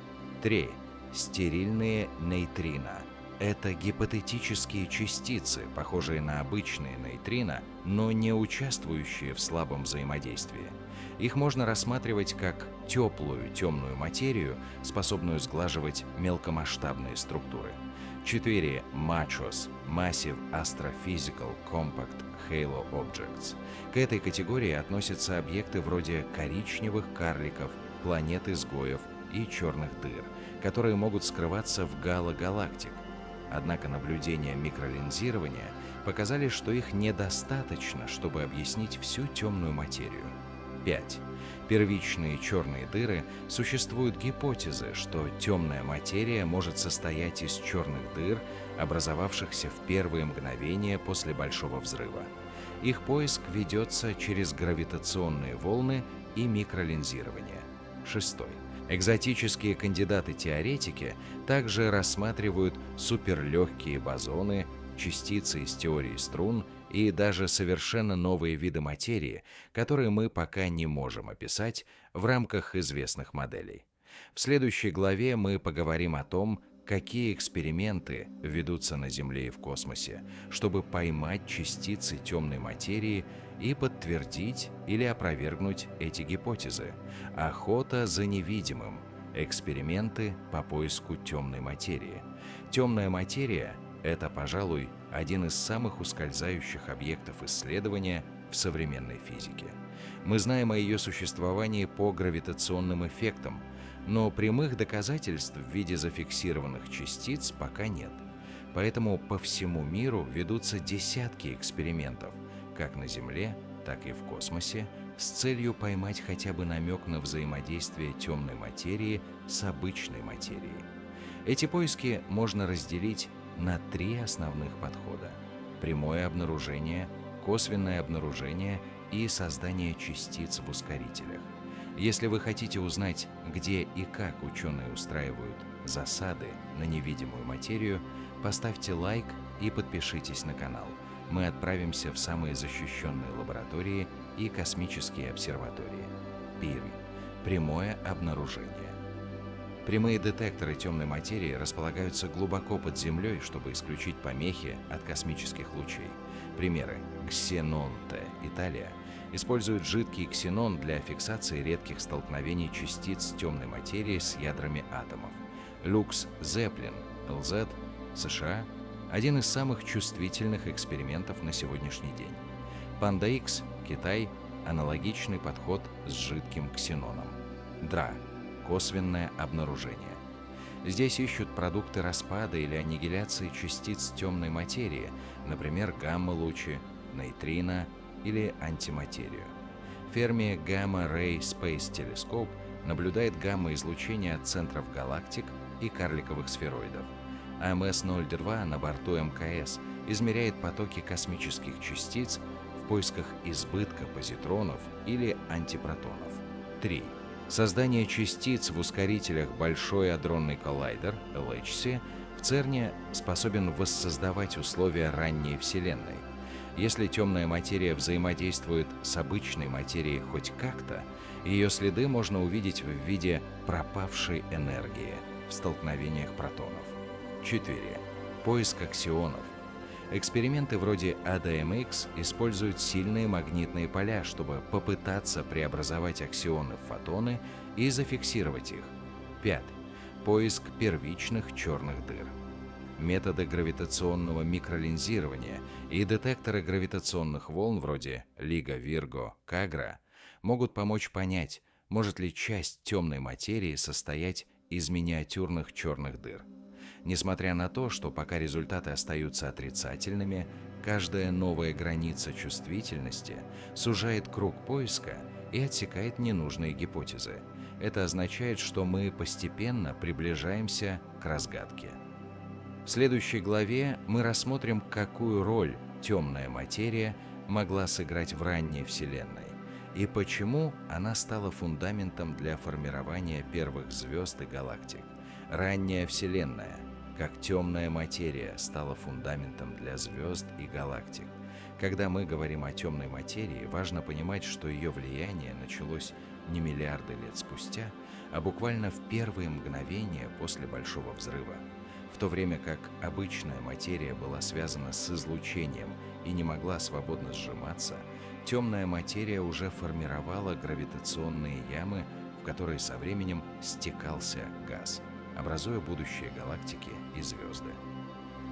3. Стерильные нейтрино. Это гипотетические частицы, похожие на обычные нейтрино, но не участвующие в слабом взаимодействии. Их можно рассматривать как теплую темную материю, способную сглаживать мелкомасштабные структуры. 4. MACHOS – Massive Astrophysical Compact Halo Objects. К этой категории относятся объекты вроде коричневых карликов, планет-изгоев и черных дыр, которые могут скрываться в гало галактик. Однако наблюдения микролинзирования показали, что их недостаточно, чтобы объяснить всю темную материю. 5. Первичные черные дыры. Существуют гипотезы, что темная материя может состоять из черных дыр, образовавшихся в первые мгновения после Большого взрыва. Их поиск ведется через гравитационные волны и микролинзирование. 6. Экзотические кандидаты-теоретики также рассматривают суперлегкие бозоны, частицы из теории струн и даже совершенно новые виды материи, которые мы пока не можем описать в рамках известных моделей. В следующей главе мы поговорим о том, какие эксперименты ведутся на Земле и в космосе, чтобы поймать частицы темной материи и подтвердить или опровергнуть эти гипотезы. Охота за невидимым. Эксперименты по поиску темной материи. Темная материя – это, пожалуй, один из самых ускользающих объектов исследования в современной физике. Мы знаем о ее существовании по гравитационным эффектам, но прямых доказательств в виде зафиксированных частиц пока нет. Поэтому по всему миру ведутся десятки экспериментов, как на Земле, так и в космосе, с целью поймать хотя бы намек на взаимодействие темной материи с обычной материей. Эти поиски можно разделить на 3 основных подхода: прямое обнаружение, косвенное обнаружение и создание частиц в ускорителях. Если вы хотите узнать, где и как ученые устраивают засады на невидимую материю, поставьте лайк и подпишитесь на канал. Мы отправимся в самые защищенные лаборатории и космические обсерватории. ПИР. Прямое обнаружение. Прямые детекторы темной материи располагаются глубоко под землей, чтобы исключить помехи от космических лучей. Примеры: Ксенон-Т, Италия, использует жидкий ксенон для фиксации редких столкновений частиц темной материи с ядрами атомов. Люкс-Зеплин, ЛЗ, США, один из самых чувствительных экспериментов на сегодняшний день. Панда-Х, Китай, аналогичный подход с жидким ксеноном. ДРА. Косвенное обнаружение. Здесь ищут продукты распада или аннигиляции частиц темной материи, например, гамма-лучи, нейтрино или антиматерию. Fermi Gamma Ray Space Telescope наблюдает гамма-излучение от центров галактик и карликовых сфероидов. АМС-02 на борту МКС измеряет потоки космических частиц в поисках избытка позитронов или антипротонов. 3. Создание частиц в ускорителях Большой адронный коллайдер, LHC, в ЦЕРНе способен воссоздавать условия ранней Вселенной. Если темная материя взаимодействует с обычной материей хоть как-то, ее следы можно увидеть в виде пропавшей энергии в столкновениях протонов. 4. Поиск аксионов. Эксперименты вроде ADMX используют сильные магнитные поля, чтобы попытаться преобразовать аксионы в фотоны и зафиксировать их. 5. Поиск первичных черных дыр. Методы гравитационного микролинзирования и детекторы гравитационных волн вроде LIGO, Virgo, CAGRA могут помочь понять, может ли часть темной материи состоять из миниатюрных черных дыр. Несмотря на то, что пока результаты остаются отрицательными, каждая новая граница чувствительности сужает круг поиска и отсекает ненужные гипотезы. Это означает, что мы постепенно приближаемся к разгадке. В следующей главе мы рассмотрим, какую роль темная материя могла сыграть в ранней Вселенной и почему она стала фундаментом для формирования первых звезд и галактик. Ранняя Вселенная, как темная материя, стала фундаментом для звезд и галактик. Когда мы говорим о темной материи, важно понимать, что ее влияние началось не миллиарды лет спустя, а буквально в первые мгновения после Большого взрыва. В то время как обычная материя была связана с излучением и не могла свободно сжиматься, темная материя уже формировала гравитационные ямы, в которые со временем стекался газ, образуя будущие галактики и звезды.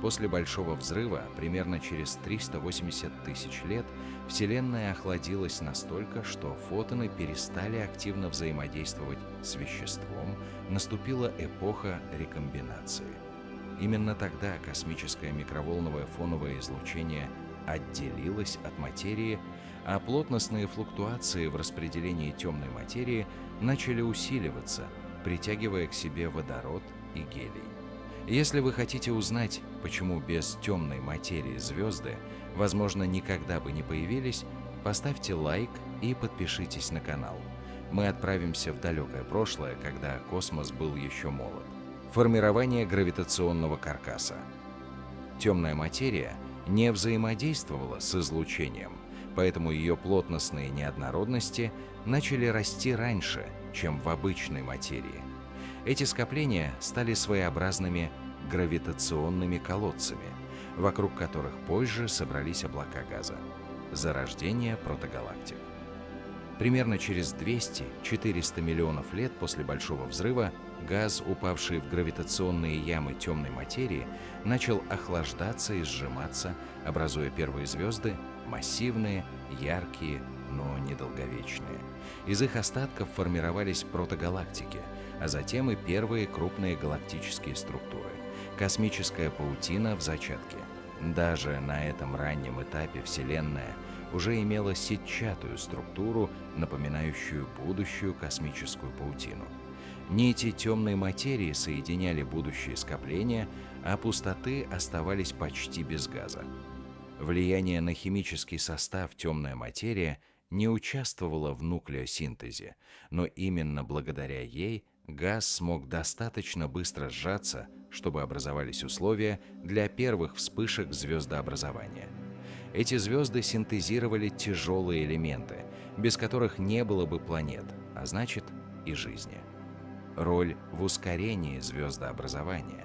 После Большого взрыва, примерно через 380 тысяч лет, Вселенная охладилась настолько, что фотоны перестали активно взаимодействовать с веществом, наступила эпоха рекомбинации. Именно тогда космическое микроволновое фоновое излучение отделилось от материи, а плотностные флуктуации в распределении темной материи начали усиливаться, притягивая к себе водород и гелий. Если вы хотите узнать, почему без темной материи звезды, возможно, никогда бы не появились, поставьте лайк и подпишитесь на канал. Мы отправимся в далекое прошлое, когда космос был еще молод. Формирование гравитационного каркаса. Темная материя не взаимодействовала с излучением, поэтому ее плотностные неоднородности начали расти раньше, чем в обычной материи. Эти скопления стали своеобразными гравитационными колодцами, вокруг которых позже собрались облака газа. Зарождение протогалактик. Примерно через 200-400 миллионов лет после Большого взрыва газ, упавший в гравитационные ямы темной материи, начал охлаждаться и сжиматься, образуя первые звезды, массивные, яркие, но недолговечные. Из их остатков формировались протогалактики, а затем и первые крупные галактические структуры. Космическая паутина в зачатке. Даже на этом раннем этапе Вселенная уже имела сетчатую структуру, напоминающую будущую космическую паутину. Нити темной материи соединяли будущие скопления, а пустоты оставались почти без газа. Влияние на химический состав темная материя не участвовала в нуклеосинтезе, но именно благодаря ей газ смог достаточно быстро сжаться, чтобы образовались условия для первых вспышек звездообразования. Эти звезды синтезировали тяжелые элементы, без которых не было бы планет, а значит и жизни. Роль в ускорении звездообразования.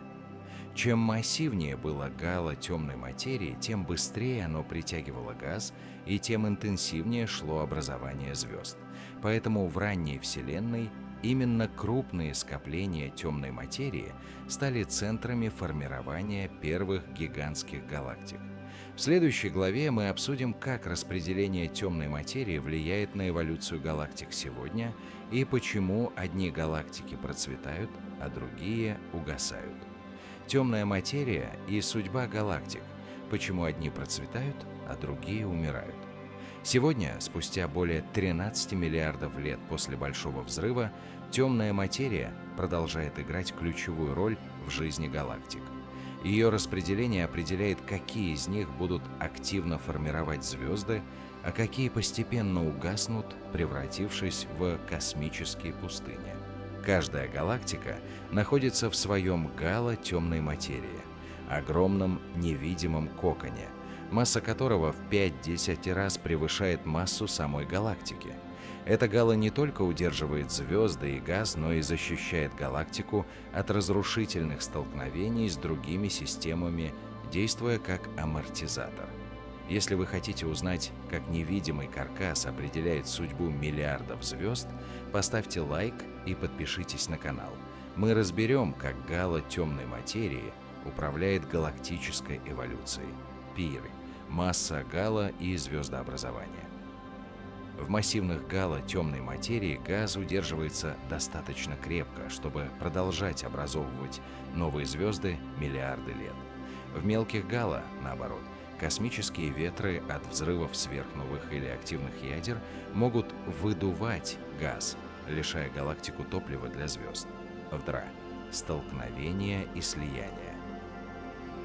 Чем массивнее было гало темной материи, тем быстрее оно притягивало газ и тем интенсивнее шло образование звезд. Поэтому в ранней Вселенной именно крупные скопления темной материи стали центрами формирования первых гигантских галактик. В следующей главе мы обсудим, как распределение темной материи влияет на эволюцию галактик сегодня и почему одни галактики процветают, а другие угасают. Темная материя и судьба галактик. Почему одни процветают, а другие умирают. Сегодня, спустя более 13 миллиардов лет после Большого взрыва, темная материя продолжает играть ключевую роль в жизни галактик. Ее распределение определяет, какие из них будут активно формировать звезды, а какие постепенно угаснут, превратившись в космические пустыни. Каждая галактика находится в своем гало темной материи, огромном невидимом коконе, масса которого в 5-10 раз превышает массу самой галактики. Это гало не только удерживает звезды и газ, но и защищает галактику от разрушительных столкновений с другими системами, действуя как амортизатор. Если вы хотите узнать, как невидимый каркас определяет судьбу миллиардов звезд, поставьте лайк и подпишитесь на канал. Мы разберем, как гало темной материи управляет галактической эволюцией. Пиры, масса гало и звездообразование. В массивных гало темной материи газ удерживается достаточно крепко, чтобы продолжать образовывать новые звезды миллиарды лет. В мелких гало, наоборот, космические ветры от взрывов сверхновых или активных ядер могут выдувать газ, лишая галактику топлива для звезд. ВДРА – столкновение и слияние.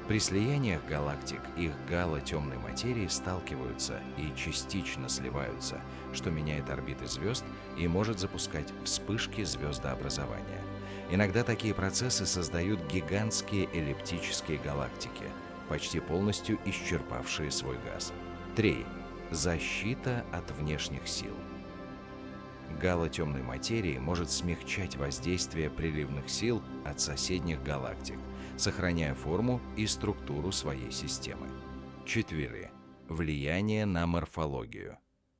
При слияниях галактик их гало темной материи сталкиваются и частично сливаются, что меняет орбиты звезд и может запускать вспышки звездообразования. Иногда такие процессы создают гигантские эллиптические галактики, почти полностью исчерпавшие свой газ. 3. Защита от внешних сил. Гало темной материи может смягчать воздействие приливных сил от соседних галактик, сохраняя форму и структуру своей системы. 4. Влияние на морфологию.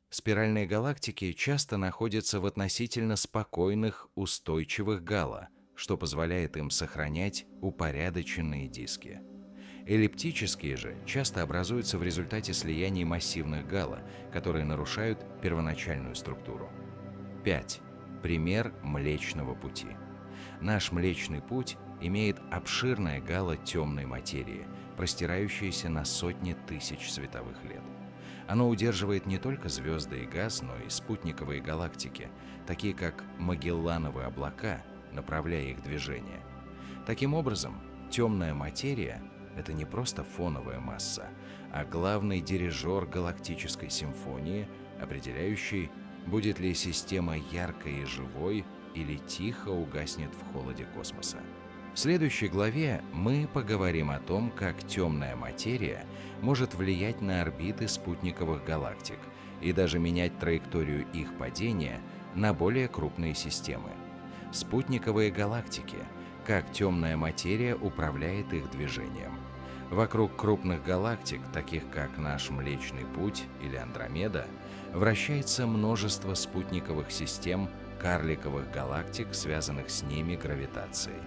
Спиральные галактики часто находятся в относительно спокойных, устойчивых гало, что позволяет им сохранять упорядоченные диски. Эллиптические же часто образуются в результате слияний массивных гало, которые нарушают первоначальную структуру. 5. Пример Млечного Пути. Наш Млечный Путь имеет обширное гало темной материи, простирающееся на сотни тысяч световых лет. Оно удерживает не только звезды и газ, но и спутниковые галактики, такие как Магеллановые облака, направляя их движение. Таким образом, темная материя — это не просто фоновая масса, а главный дирижер галактической симфонии, определяющий, будет ли система яркой и живой или тихо угаснет в холоде космоса. В следующей главе мы поговорим о том, как темная материя может влиять на орбиты спутниковых галактик и даже менять траекторию их падения на более крупные системы. Спутниковые галактики, как темная материя управляет их движением. Вокруг крупных галактик, таких как наш Млечный Путь или Андромеда, вращается множество спутниковых систем карликовых галактик, связанных с ними гравитацией.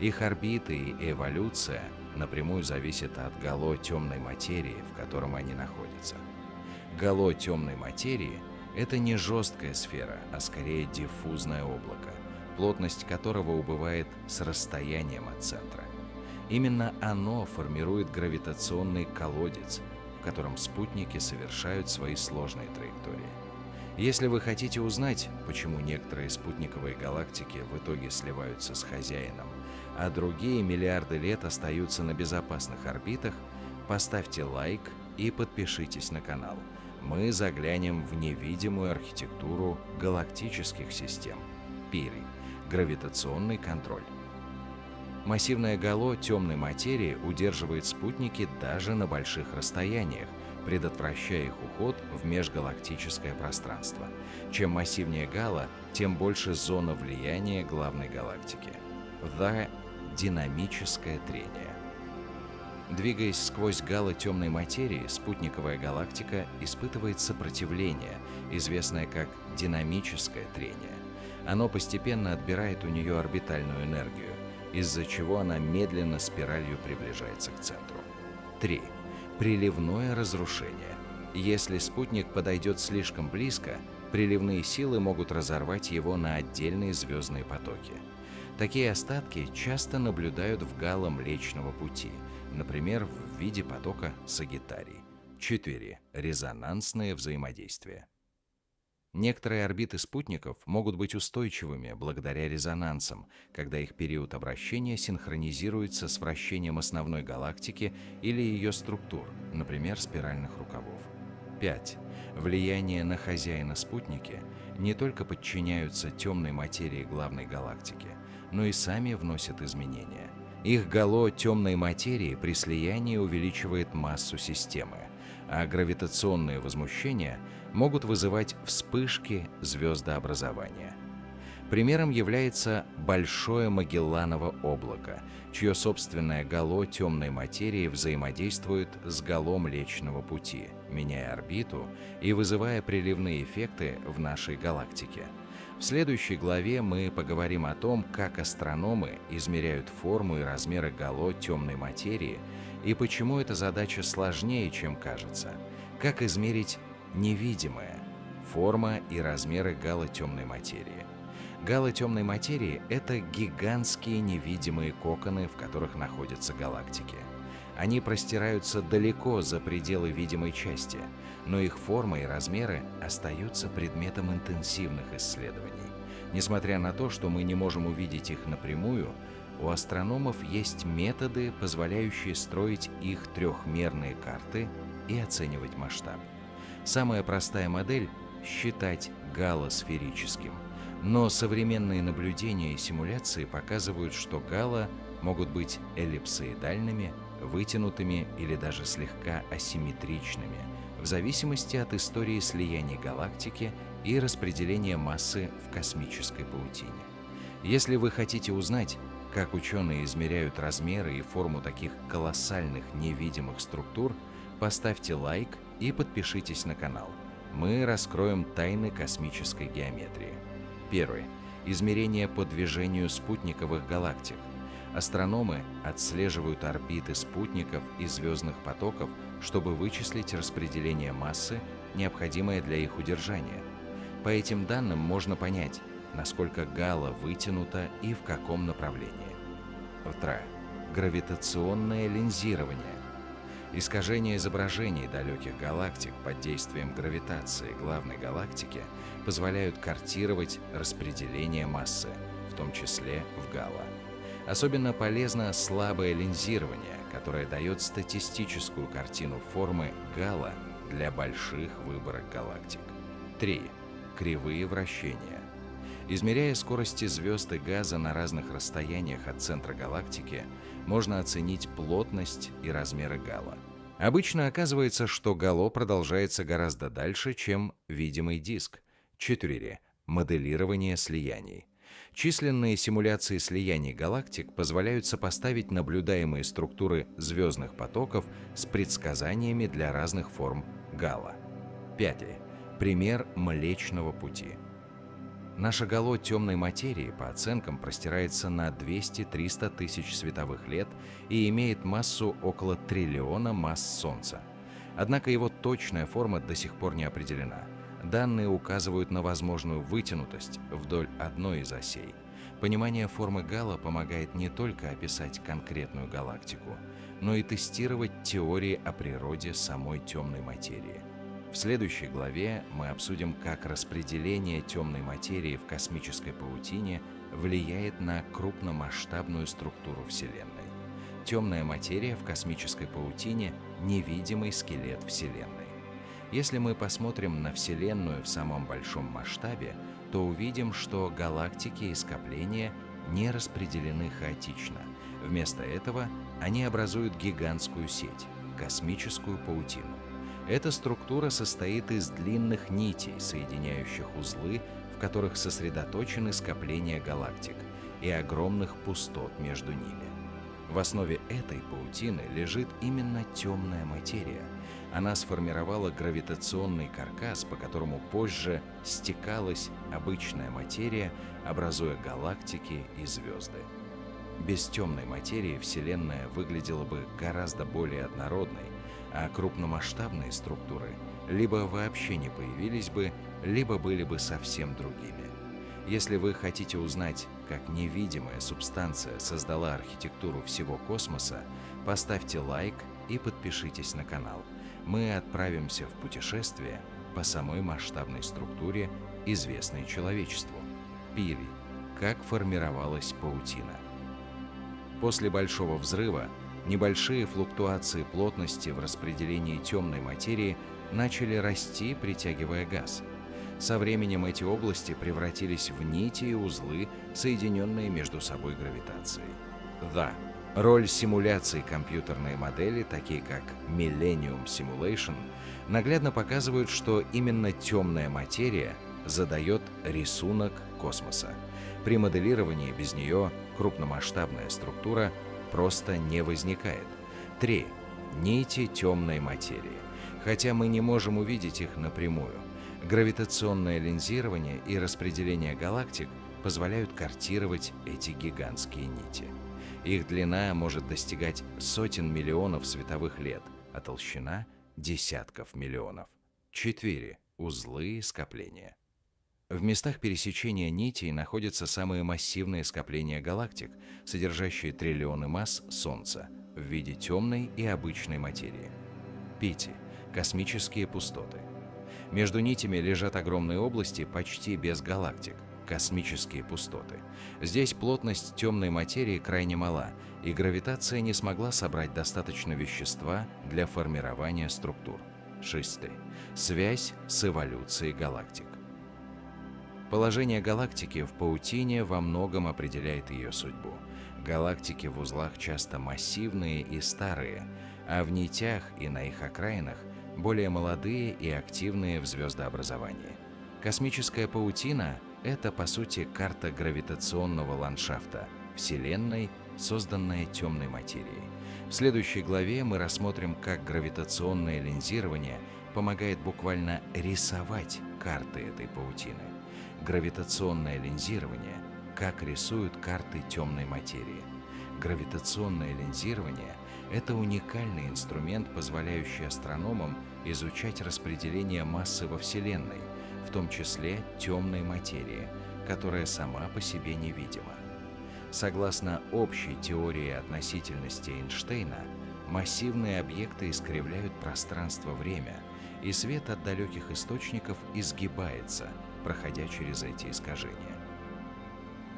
Их орбиты и эволюция напрямую зависят от гало темной материи, в котором они находятся. Гало темной материи — это не жесткая сфера, а скорее диффузное облако, плотность которого убывает с расстоянием от центра. Именно оно формирует гравитационный колодец, в котором спутники совершают свои сложные траектории. Если вы хотите узнать, почему некоторые спутниковые галактики в итоге сливаются с хозяином, а другие миллиарды лет остаются на безопасных орбитах, поставьте лайк и подпишитесь на канал. Мы заглянем в невидимую архитектуру галактических систем. Пири. Гравитационный контроль. Массивное гало темной материи удерживает спутники даже на больших расстояниях, предотвращая их уход в межгалактическое пространство. Чем массивнее гало, тем больше зона влияния главной галактики. Динамическое трение. Двигаясь сквозь гало темной материи, спутниковая галактика испытывает сопротивление, известное как динамическое трение. Оно постепенно отбирает у нее орбитальную энергию, из-за чего она медленно спиралью приближается к центру. 3. Приливное разрушение. Если спутник подойдет слишком близко, приливные силы могут разорвать его на отдельные звездные потоки. Такие остатки часто наблюдают в гало Млечного Пути, например, в виде потока Сагитарий. 4. Резонансное взаимодействие. Некоторые орбиты спутников могут быть устойчивыми благодаря резонансам, когда их период обращения синхронизируется с вращением основной галактики или ее структур, например, спиральных рукавов. 5. Влияние на хозяина спутники не только подчиняются темной материи главной галактики, но и сами вносят изменения. Их гало темной материи при слиянии увеличивает массу системы, а гравитационные возмущения могут вызывать вспышки звездообразования. Примером является Большое Магелланово облако, чье собственное гало темной материи взаимодействует с гало Млечного Пути, меняя орбиту и вызывая приливные эффекты в нашей галактике. В следующей главе мы поговорим о том, как астрономы измеряют форму и размеры гало темной материи и почему эта задача сложнее, чем кажется. Как измерить невидимое — форма и размеры гало темной материи. Гало темной материи — это гигантские невидимые коконы, в которых находятся галактики. Они простираются далеко за пределы видимой части, но их форма и размеры остаются предметом интенсивных исследований. Несмотря на то, что мы не можем увидеть их напрямую, у астрономов есть методы, позволяющие строить их трехмерные карты и оценивать масштаб. Самая простая модель — считать гало сферическим. Но современные наблюдения и симуляции показывают, что гало могут быть эллипсоидальными, вытянутыми или даже слегка асимметричными, в зависимости от истории слияний галактики и распределения массы в космической паутине. Если вы хотите узнать, как ученые измеряют размеры и форму таких колоссальных невидимых структур, поставьте лайк и подпишитесь на канал. Мы раскроем тайны космической геометрии. Первое. Измерение по движению спутниковых галактик. Астрономы отслеживают орбиты спутников и звездных потоков, чтобы вычислить распределение массы, необходимое для их удержания. По этим данным можно понять, насколько гало вытянуто и в каком направлении. Второе. Гравитационное линзирование. Искажение изображений далеких галактик под действием гравитации главной галактики позволяют картировать распределение массы, в том числе в гало. Особенно полезно слабое линзирование, которое дает статистическую картину формы гало для больших выборок галактик. 3. Кривые вращения. Измеряя скорости звезд и газа на разных расстояниях от центра галактики, можно оценить плотность и размеры гало. Обычно оказывается, что гало продолжается гораздо дальше, чем видимый диск. 4. Моделирование слияний. Численные симуляции слияний галактик позволяют сопоставить наблюдаемые структуры звездных потоков с предсказаниями для разных форм гало. 5. Пример Млечного Пути. Наше гало темной материи, по оценкам, простирается на 200-300 тысяч световых лет и имеет массу около триллиона масс Солнца. Однако его точная форма до сих пор не определена. Данные указывают на возможную вытянутость вдоль одной из осей. Понимание формы гало помогает не только описать конкретную галактику, но и тестировать теории о природе самой темной материи. В следующей главе мы обсудим, как распределение темной материи в космической паутине влияет на крупномасштабную структуру Вселенной. Темная материя в космической паутине — невидимый скелет Вселенной. Если мы посмотрим на Вселенную в самом большом масштабе, то увидим, что галактики и скопления не распределены хаотично. Вместо этого они образуют гигантскую сеть — космическую паутину. Эта структура состоит из длинных нитей, соединяющих узлы, в которых сосредоточены скопления галактик, и огромных пустот между ними. В основе этой паутины лежит именно темная материя. Она сформировала гравитационный каркас, по которому позже стекалась обычная материя, образуя галактики и звезды. Без темной материи Вселенная выглядела бы гораздо более однородной, а крупномасштабные структуры либо вообще не появились бы, либо были бы совсем другими. Если вы хотите узнать, как невидимая субстанция создала архитектуру всего космоса, поставьте лайк и подпишитесь на канал. Мы отправимся в путешествие по самой масштабной структуре, известной человечеству. Пири. Как формировалась паутина. После Большого взрыва небольшие флуктуации плотности в распределении темной материи начали расти, притягивая газ. Со временем эти области превратились в нити и узлы, соединенные между собой гравитацией. Да, роль симуляций компьютерной модели, такие как Millennium Simulation, наглядно показывают, что именно темная материя задает рисунок космоса. При моделировании без нее крупномасштабная структура просто не возникает. 3. Нити темной материи. Хотя мы не можем увидеть их напрямую, гравитационное линзирование и распределение галактик позволяют картировать эти гигантские нити. Их длина может достигать сотен миллионов световых лет, а толщина — десятков миллионов. 4. Узлы и скопления. В местах пересечения нитей находятся самые массивные скопления галактик, содержащие триллионы масс Солнца в виде темной и обычной материи. 5. Космические пустоты. Между нитями лежат огромные области почти без галактик – космические пустоты. Здесь плотность темной материи крайне мала, и гравитация не смогла собрать достаточно вещества для формирования структур. 6. Связь с эволюцией галактик. Положение галактики в паутине во многом определяет ее судьбу. Галактики в узлах часто массивные и старые, а в нитях и на их окраинах более молодые и активные в звездообразовании. Космическая паутина — это, по сути, карта гравитационного ландшафта Вселенной, созданная темной материей. В следующей главе мы рассмотрим, как гравитационное линзирование помогает буквально рисовать карты этой паутины. Гравитационное линзирование — как рисуют карты темной материи. Гравитационное линзирование — это уникальный инструмент, позволяющий астрономам изучать распределение массы во Вселенной, в том числе темной материи, которая сама по себе невидима. Согласно общей теории относительности Эйнштейна, массивные объекты искривляют пространство-время, и свет от далеких источников изгибается, проходя через эти искажения.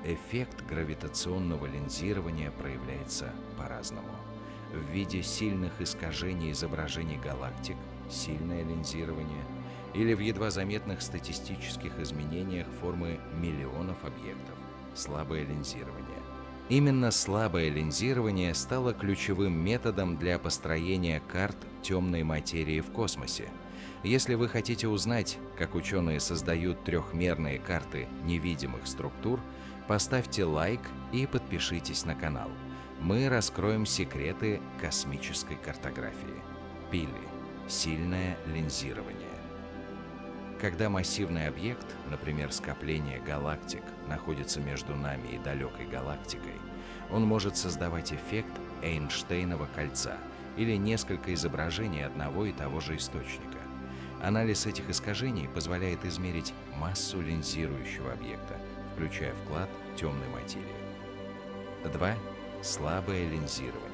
Эффект гравитационного линзирования проявляется по-разному. В виде сильных искажений изображений галактик, сильное линзирование, или в едва заметных статистических изменениях формы миллионов объектов, слабое линзирование. Именно слабое линзирование стало ключевым методом для построения карт темной материи в космосе. Если вы хотите узнать, как ученые создают трехмерные карты невидимых структур, поставьте лайк и подпишитесь на канал. Мы раскроем секреты космической картографии. Пили. Сильное линзирование. Когда массивный объект, например, скопление галактик, находится между нами и далекой галактикой, он может создавать эффект Эйнштейнова кольца или несколько изображений одного и того же источника. Анализ этих искажений позволяет измерить массу линзирующего объекта, включая вклад темной материи. 2. Слабое линзирование.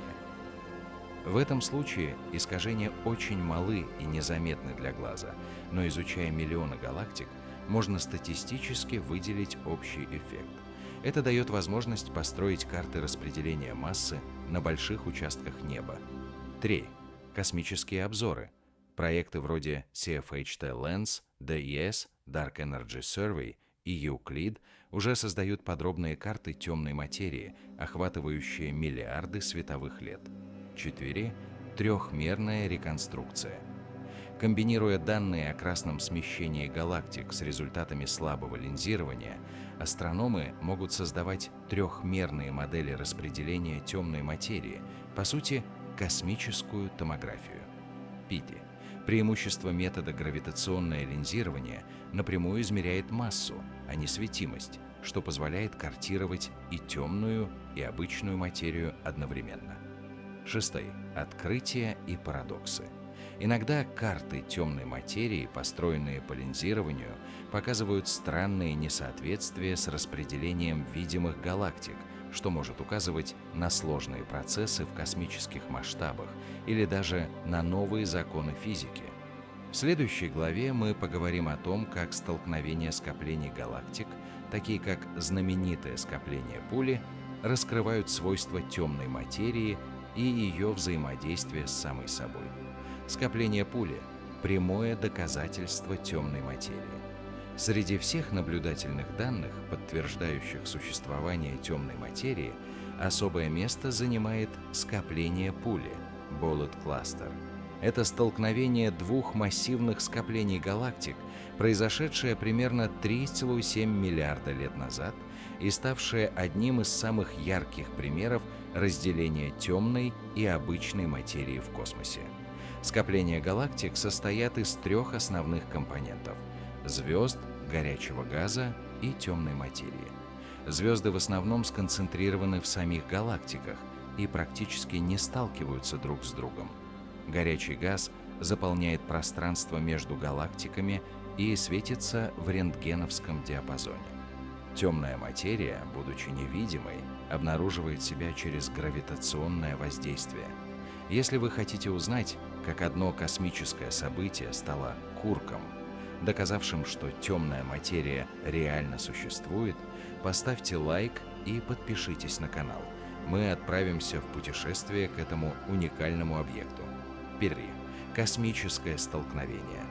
В этом случае искажения очень малы и незаметны для глаза, но изучая миллионы галактик, можно статистически выделить общий эффект. Это дает возможность построить карты распределения массы на больших участках неба. 3. Космические обзоры. Проекты вроде CFHT Lens, DES, Dark Energy Survey и Euclid уже создают подробные карты темной материи, охватывающие миллиарды световых лет. 4. Трехмерная реконструкция. Комбинируя данные о красном смещении галактик с результатами слабого линзирования, астрономы могут создавать трехмерные модели распределения темной материи, по сути, космическую томографию. 5. Преимущество метода гравитационное линзирование напрямую измеряет массу, а не светимость, что позволяет картировать и темную, и обычную материю одновременно. 6. Открытия и парадоксы. Иногда карты темной материи, построенные по линзированию, показывают странные несоответствия с распределением видимых галактик, что может указывать на сложные процессы в космических масштабах или даже на новые законы физики. В следующей главе мы поговорим о том, как столкновения скоплений галактик, такие как знаменитое скопление Пули, раскрывают свойства темной материи и ее взаимодействие с самой собой. Скопление Пули прямое доказательство темной материи. Среди всех наблюдательных данных, подтверждающих существование темной материи, особое место занимает скопление пули – Bullet Cluster. Это столкновение двух массивных скоплений галактик, произошедшее примерно 3,7 миллиарда лет назад и ставшее одним из самых ярких примеров разделения темной и обычной материи в космосе. Скопления галактик состоят из трех основных компонентов – звезд, горячего газа и темной материи. Звезды в основном сконцентрированы в самих галактиках и практически не сталкиваются друг с другом. Горячий газ заполняет пространство между галактиками и светится в рентгеновском диапазоне. Темная материя, будучи невидимой, обнаруживает себя через гравитационное воздействие. Если вы хотите узнать, как одно космическое событие стало курком, доказавшим, что темная материя реально существует, поставьте лайк и подпишитесь на канал. Мы отправимся в путешествие к этому уникальному объекту. Первый. Космическое столкновение.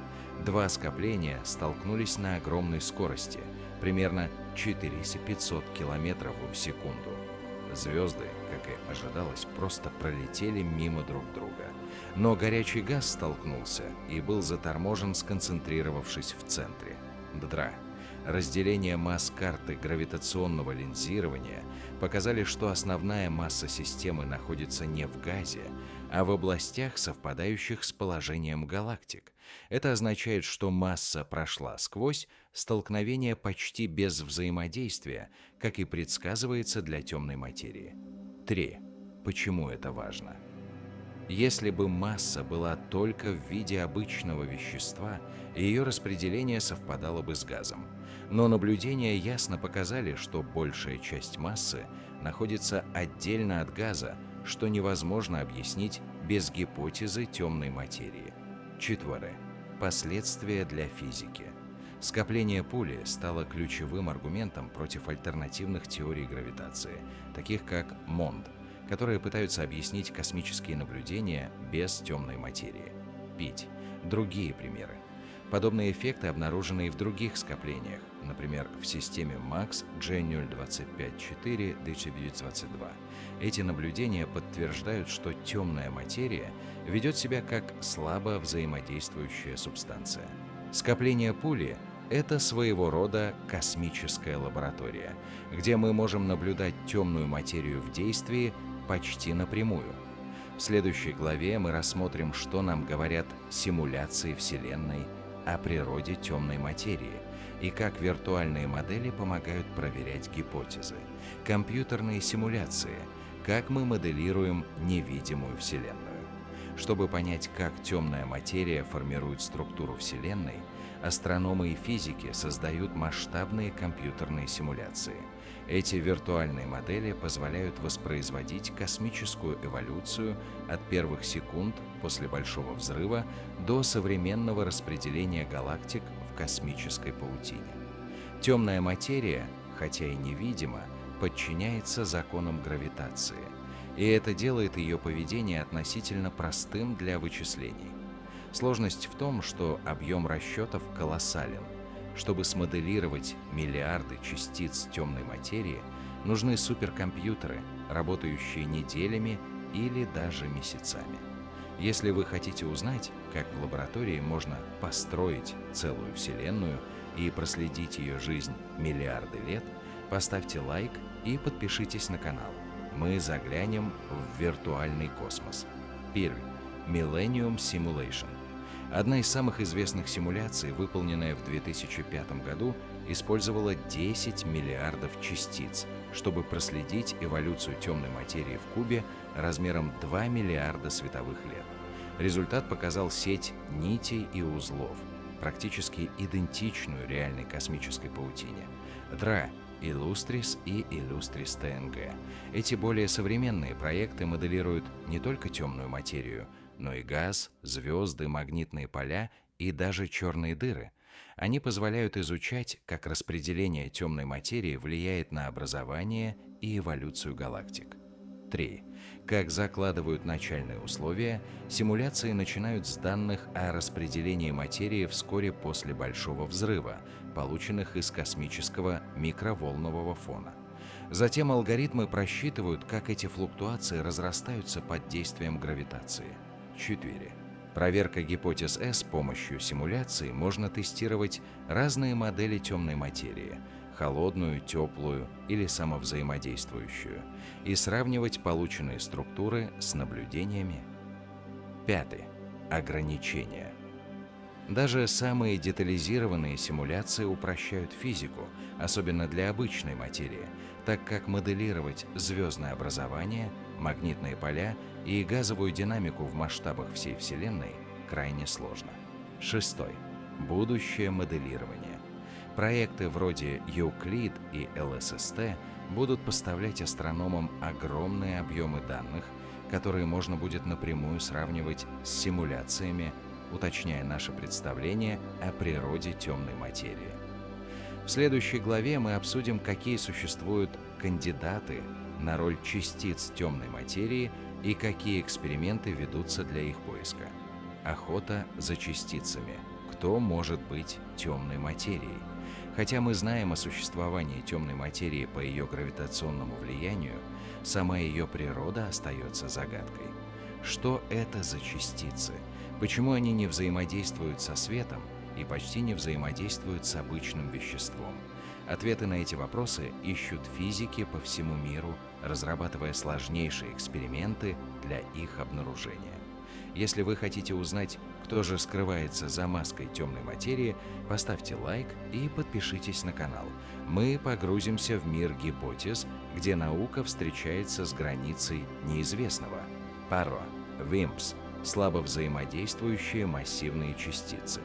Два скопления столкнулись на огромной скорости, примерно 4500 километров в секунду. Звезды, как и ожидалось, просто пролетели мимо друг друга. Но горячий газ столкнулся и был заторможен, сконцентрировавшись в центре. ДРА. Разделение масс карты гравитационного линзирования показали, что основная масса системы находится не в газе, а в областях, совпадающих с положением галактик. Это означает, что масса прошла сквозь столкновение почти без взаимодействия, как и предсказывается для темной материи. 3. Почему это важно? Если бы масса была только в виде обычного вещества, ее распределение совпадало бы с газом. Но наблюдения ясно показали, что большая часть массы находится отдельно от газа, что невозможно объяснить без гипотезы темной материи. 4. Последствия для физики. Скопление пули стало ключевым аргументом против альтернативных теорий гравитации, таких как МОНД, которые пытаются объяснить космические наблюдения без темной материи. 5. Другие примеры. Подобные эффекты обнаружены и в других скоплениях, например, в системе МАКС G0254 1922. Эти наблюдения подтверждают, что темная материя ведет себя как слабо взаимодействующая субстанция. Скопление пули – это своего рода космическая лаборатория, где мы можем наблюдать темную материю в действии почти напрямую. В следующей главе мы рассмотрим, что нам говорят симуляции Вселенной о природе темной материи и как виртуальные модели помогают проверять гипотезы, компьютерные симуляции, как мы моделируем невидимую Вселенную. Чтобы понять, как темная материя формирует структуру Вселенной, астрономы и физики создают масштабные компьютерные симуляции. Эти виртуальные модели позволяют воспроизводить космическую эволюцию от первых секунд после Большого взрыва до современного распределения галактик в космической паутине. Темная материя, хотя и невидима, подчиняется законам гравитации, и это делает ее поведение относительно простым для вычислений. Сложность в том, что объем расчетов колоссален. Чтобы смоделировать миллиарды частиц темной материи, нужны суперкомпьютеры, работающие неделями или даже месяцами. Если вы хотите узнать, как в лаборатории можно построить целую Вселенную и проследить ее жизнь миллиарды лет, поставьте лайк и подпишитесь на канал. Мы заглянем в виртуальный космос. Первый. Millennium Simulation. Одна из самых известных симуляций, выполненная в 2005 году, использовала 10 миллиардов частиц, чтобы проследить эволюцию темной материи в кубе размером 2 миллиарда световых лет. Результат показал сеть нитей и узлов, практически идентичную реальной космической паутине. ДРА, Illustris и Illustris TNG. Эти более современные проекты моделируют не только темную материю, но и газ, звезды, магнитные поля и даже черные дыры. Они позволяют изучать, как распределение темной материи влияет на образование и эволюцию галактик. 3. Как закладывают начальные условия, симуляции начинают с данных о распределении материи вскоре после Большого взрыва, полученных из космического микроволнового фона. Затем алгоритмы просчитывают, как эти флуктуации разрастаются под действием гравитации. 4. Проверка гипотез с помощью симуляции можно тестировать разные модели темной материи – холодную, теплую или самовзаимодействующую, и сравнивать полученные структуры с наблюдениями. 5. Ограничения. Даже самые детализированные симуляции упрощают физику, особенно для обычной материи, так как моделировать звездное образование, магнитные поля и газовую динамику в масштабах всей Вселенной крайне сложно. 6. Будущее моделирование. Проекты вроде Euclid и LSST будут поставлять астрономам огромные объемы данных, которые можно будет напрямую сравнивать с симуляциями, уточняя наше представление о природе темной материи. В следующей главе мы обсудим, какие существуют кандидаты на роль частиц темной материи и какие эксперименты ведутся для их поиска. Охота за частицами. Кто может быть темной материей? Хотя мы знаем о существовании темной материи по ее гравитационному влиянию, сама ее природа остается загадкой. Что это за частицы? Почему они не взаимодействуют со светом и почти не взаимодействуют с обычным веществом? Ответы на эти вопросы ищут физики по всему миру, разрабатывая сложнейшие эксперименты для их обнаружения. Если вы хотите узнать, кто же скрывается за маской темной материи, поставьте лайк и подпишитесь на канал. Мы погрузимся в мир гипотез, где наука встречается с границей неизвестного. Паро, WIMPs – слабо взаимодействующие массивные частицы.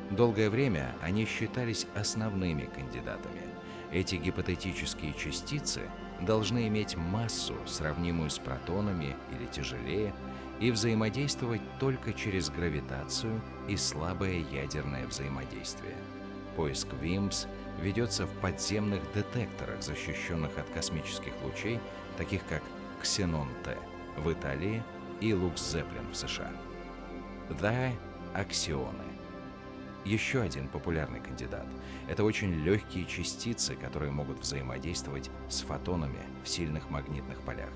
Долгое время они считались основными кандидатами. Эти гипотетические частицы должны иметь массу, сравнимую с протонами или тяжелее, и взаимодействовать только через гравитацию и слабое ядерное взаимодействие. Поиск WIMPs ведется в подземных детекторах, защищенных от космических лучей, таких как Ксенон-Т в Италии и Лукс-Зеплин в США. Аксионы. Еще один популярный кандидат – это очень легкие частицы, которые могут взаимодействовать с фотонами в сильных магнитных полях.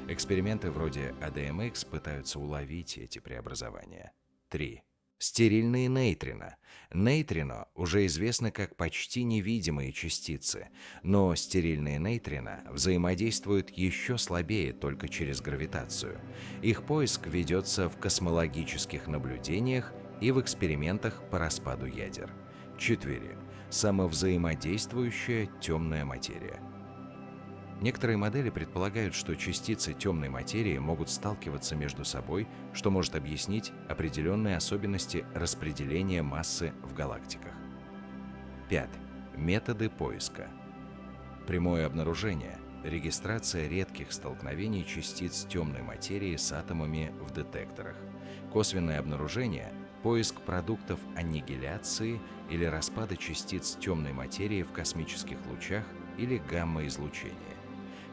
Эксперименты вроде ADMX пытаются уловить эти преобразования. 3. Стерильные нейтрино. Нейтрино уже известны как почти невидимые частицы, но стерильные нейтрино взаимодействуют еще слабее только через гравитацию. Их поиск ведется в космологических наблюдениях и в экспериментах по распаду ядер. 4. Самовзаимодействующая темная материя. Некоторые модели предполагают, что частицы темной материи могут сталкиваться между собой, что может объяснить определенные особенности распределения массы в галактиках. 5. Методы поиска. Прямое обнаружение, регистрация редких столкновений частиц темной материи с атомами в детекторах, косвенное обнаружение, поиск продуктов аннигиляции или распада частиц темной материи в космических лучах или гамма-излучении.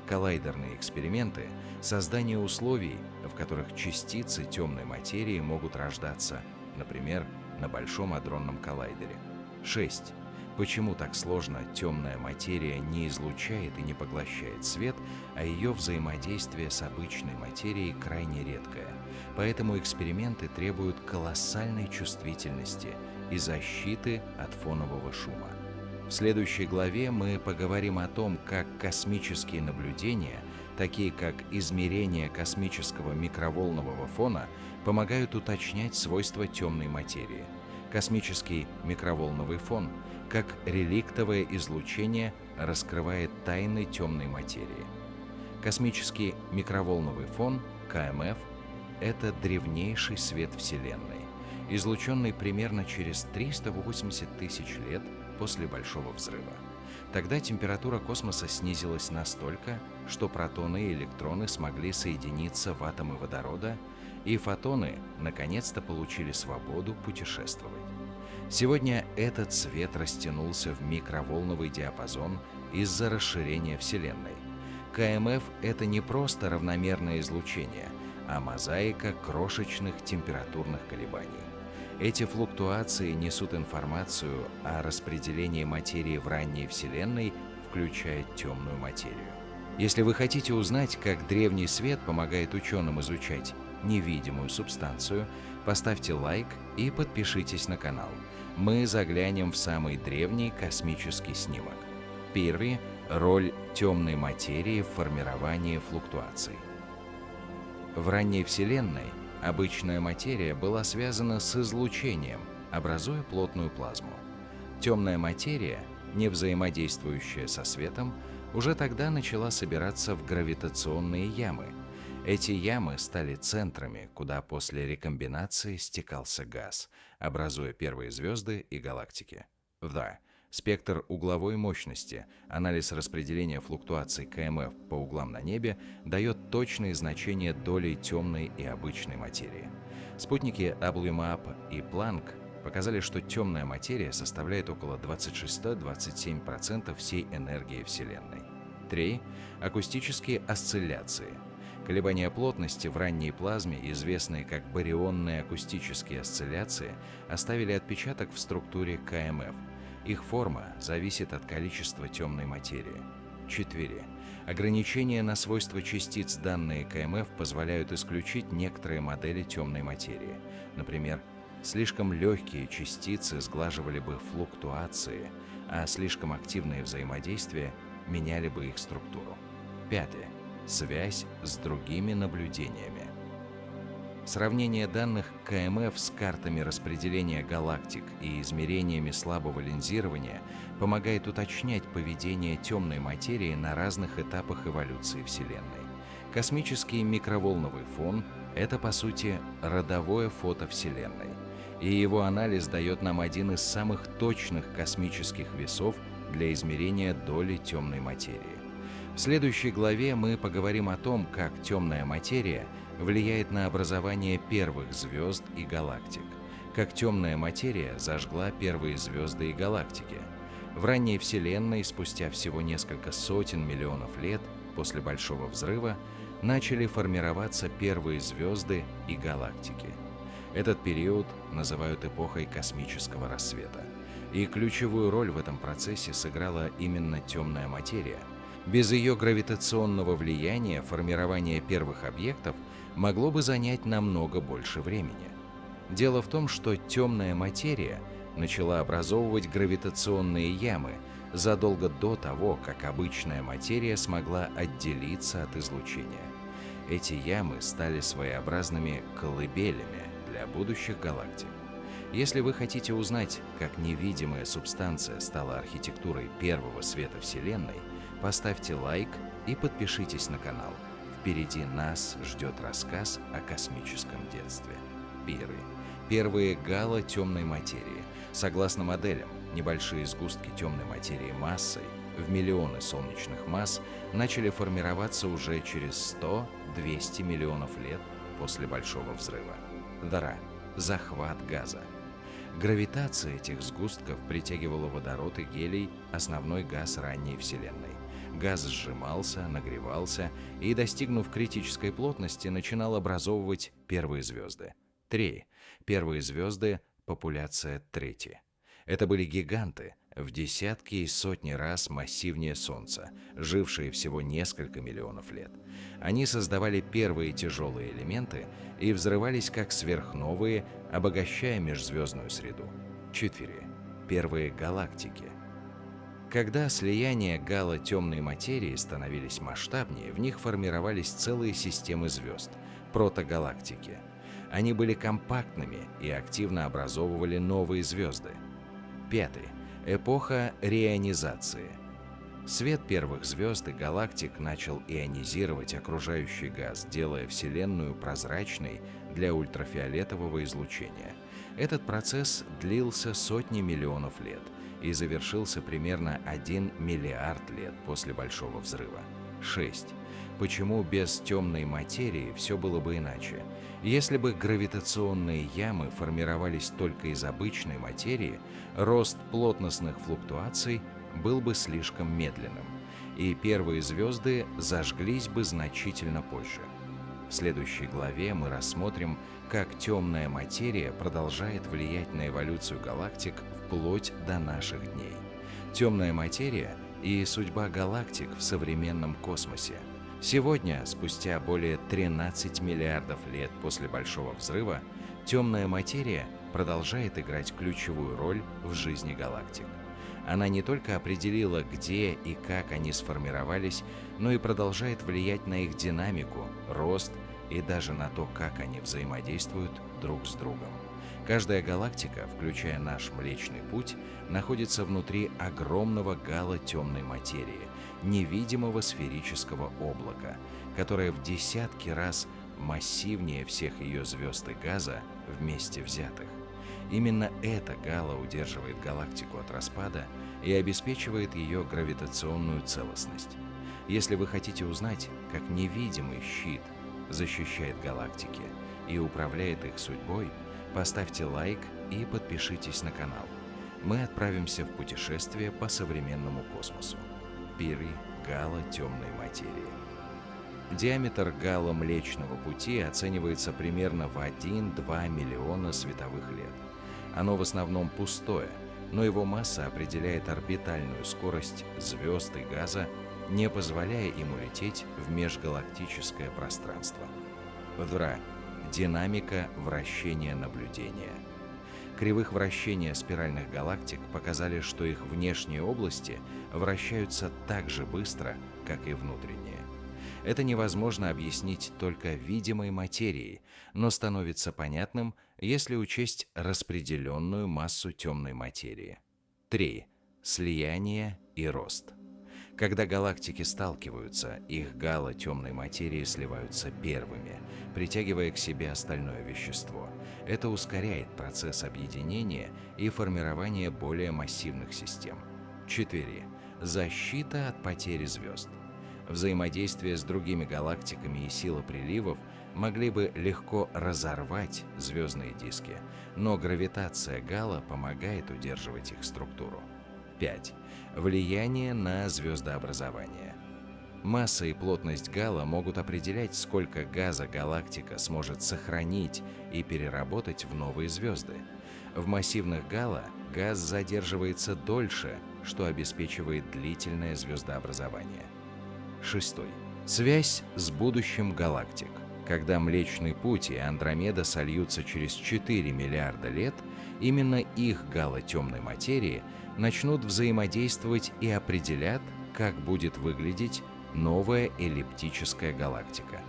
Коллайдерные эксперименты – создание условий, в которых частицы темной материи могут рождаться, например, на Большом адронном коллайдере. 6. Почему так сложно темная материя не излучает и не поглощает свет, а ее взаимодействие с обычной материей крайне редкое? Поэтому эксперименты требуют колоссальной чувствительности и защиты от фонового шума. В следующей главе мы поговорим о том, как космические наблюдения, такие как измерение космического микроволнового фона, помогают уточнять свойства темной материи. Космический микроволновый фон, как реликтовое излучение, раскрывает тайны темной материи. Космический микроволновый фон, КМФ, это древнейший свет Вселенной, излученный примерно через 380 тысяч лет после Большого взрыва. Тогда температура космоса снизилась настолько, что протоны и электроны смогли соединиться в атомы водорода, и фотоны наконец-то получили свободу путешествовать. Сегодня этот свет растянулся в микроволновый диапазон из-за расширения Вселенной. КМФ — это не просто равномерное излучение, а мозаика крошечных температурных колебаний. Эти флуктуации несут информацию о распределении материи в ранней Вселенной, включая темную материю. Если вы хотите узнать, как древний свет помогает ученым изучать невидимую субстанцию, поставьте лайк и подпишитесь на канал. Мы заглянем в самый древний космический снимок. Первый — роль темной материи в формировании флуктуаций. В ранней Вселенной обычная материя была связана с излучением, образуя плотную плазму. Темная материя, не взаимодействующая со светом, уже тогда начала собираться в гравитационные ямы. Эти ямы стали центрами, куда после рекомбинации стекался газ, образуя первые звезды и галактики. Спектр угловой мощности, анализ распределения флуктуаций КМФ по углам на небе, дает точные значения долей темной и обычной материи. Спутники WMAP и Planck показали, что темная материя составляет около 26-27% всей энергии Вселенной. 3. Акустические осцилляции. Колебания плотности в ранней плазме, известные как барионные акустические осцилляции, оставили отпечаток в структуре КМФ. Их форма зависит от количества темной материи. 4. Ограничения на свойства частиц, данные КМФ, позволяют исключить некоторые модели темной материи. Например, слишком легкие частицы сглаживали бы флуктуации, а слишком активные взаимодействия меняли бы их структуру. 5. Связь с другими наблюдениями. Сравнение данных КМФ с картами распределения галактик и измерениями слабого линзирования помогает уточнять поведение темной материи на разных этапах эволюции Вселенной. Космический микроволновый фон — это, по сути, родовое фото Вселенной, и его анализ дает нам один из самых точных космических весов для измерения доли темной материи. В следующей главе мы поговорим о том, как темная материя влияет на образование первых звезд и галактик, как темная материя зажгла первые звезды и галактики. В ранней Вселенной, спустя всего несколько сотен миллионов лет после Большого взрыва, начали формироваться первые звезды и галактики. Этот период называют эпохой космического рассвета. И ключевую роль в этом процессе сыграла именно темная материя. Без ее гравитационного влияния формирование первых объектов могло бы занять намного больше времени. Дело в том, что темная материя начала образовывать гравитационные ямы задолго до того, как обычная материя смогла отделиться от излучения. Эти ямы стали своеобразными колыбелями для будущих галактик. Если вы хотите узнать, как невидимая субстанция стала архитектурой первого света Вселенной, поставьте лайк и подпишитесь на канал. Впереди нас ждет рассказ о космическом детстве. Первые гало темной материи. Согласно моделям, небольшие сгустки темной материи массой в миллионы солнечных масс начали формироваться уже через 100-200 миллионов лет после Большого взрыва. Захват газа. Гравитация этих сгустков притягивала водород и гелий, основной газ ранней Вселенной. Газ сжимался, нагревался и, достигнув критической плотности, начинал образовывать первые звезды. Первые звезды — популяция Трети. Это были гиганты, в десятки и сотни раз массивнее Солнца, жившие всего несколько миллионов лет. Они создавали первые тяжелые элементы и взрывались как сверхновые, обогащая межзвездную среду. 4. Первые галактики. Когда слияния гало-темной материи становились масштабнее, в них формировались целые системы звезд – протогалактики. Они были компактными и активно образовывали новые звезды. 5. Эпоха реионизации. Свет первых звезд и галактик начал ионизировать окружающий газ, делая Вселенную прозрачной для ультрафиолетового излучения. Этот процесс длился сотни миллионов лет и завершился примерно 1 миллиард лет после Большого взрыва. 6. Почему без темной материи все было бы иначе? Если бы гравитационные ямы формировались только из обычной материи, рост плотностных флуктуаций был бы слишком медленным. и первые звезды зажглись бы значительно позже. В следующей главе мы рассмотрим, как темная материя продолжает влиять на эволюцию галактик вплоть до наших дней. Темная материя и судьба галактик в современном космосе. Сегодня, спустя более 13 миллиардов лет после Большого взрыва, темная материя продолжает играть ключевую роль в жизни галактик. Она не только определила, где и как они сформировались, но и продолжает влиять на их динамику, рост и даже на то, как они взаимодействуют друг с другом. Каждая галактика, включая наш Млечный Путь, находится внутри огромного гала темной материи, невидимого сферического облака, которое в десятки раз массивнее всех ее звезд и газа вместе взятых. Именно это гало удерживает галактику от распада и обеспечивает ее гравитационную целостность. Если вы хотите узнать, как невидимый щит защищает галактики и управляет их судьбой, поставьте лайк и подпишитесь на канал. Мы отправимся в путешествие по современному космосу. Пиры гало темной материи. Диаметр гала Млечного Пути оценивается примерно в 1-2 миллиона световых лет. Оно в основном пустое, но его масса определяет орбитальную скорость звезд и газа, не позволяя им улететь в межгалактическое пространство. ВРА – динамика вращения наблюдения. Кривых вращения спиральных галактик показали, что их внешние области вращаются так же быстро, как и внутренние. Это невозможно объяснить только видимой материей, но становится понятным, если учесть распределенную массу темной материи. 3. Слияние и рост. Когда галактики сталкиваются, их гало темной материи сливаются первыми, притягивая к себе остальное вещество. Это ускоряет процесс объединения и формирования более массивных систем. 4. Защита от потери звезд. Взаимодействие с другими галактиками и сила приливов могли бы легко разорвать звездные диски, но гравитация гала помогает удерживать их структуру. 5. Влияние на звездообразование. Масса и плотность гала могут определять, сколько газа галактика сможет сохранить и переработать в новые звезды. В массивных гало газ задерживается дольше, что обеспечивает длительное звездообразование. 6. Связь с будущим галактик. Когда Млечный Путь и Андромеда сольются через 4 миллиарда лет, именно их гало темной материи начнут взаимодействовать и определят, как будет выглядеть новая эллиптическая галактика.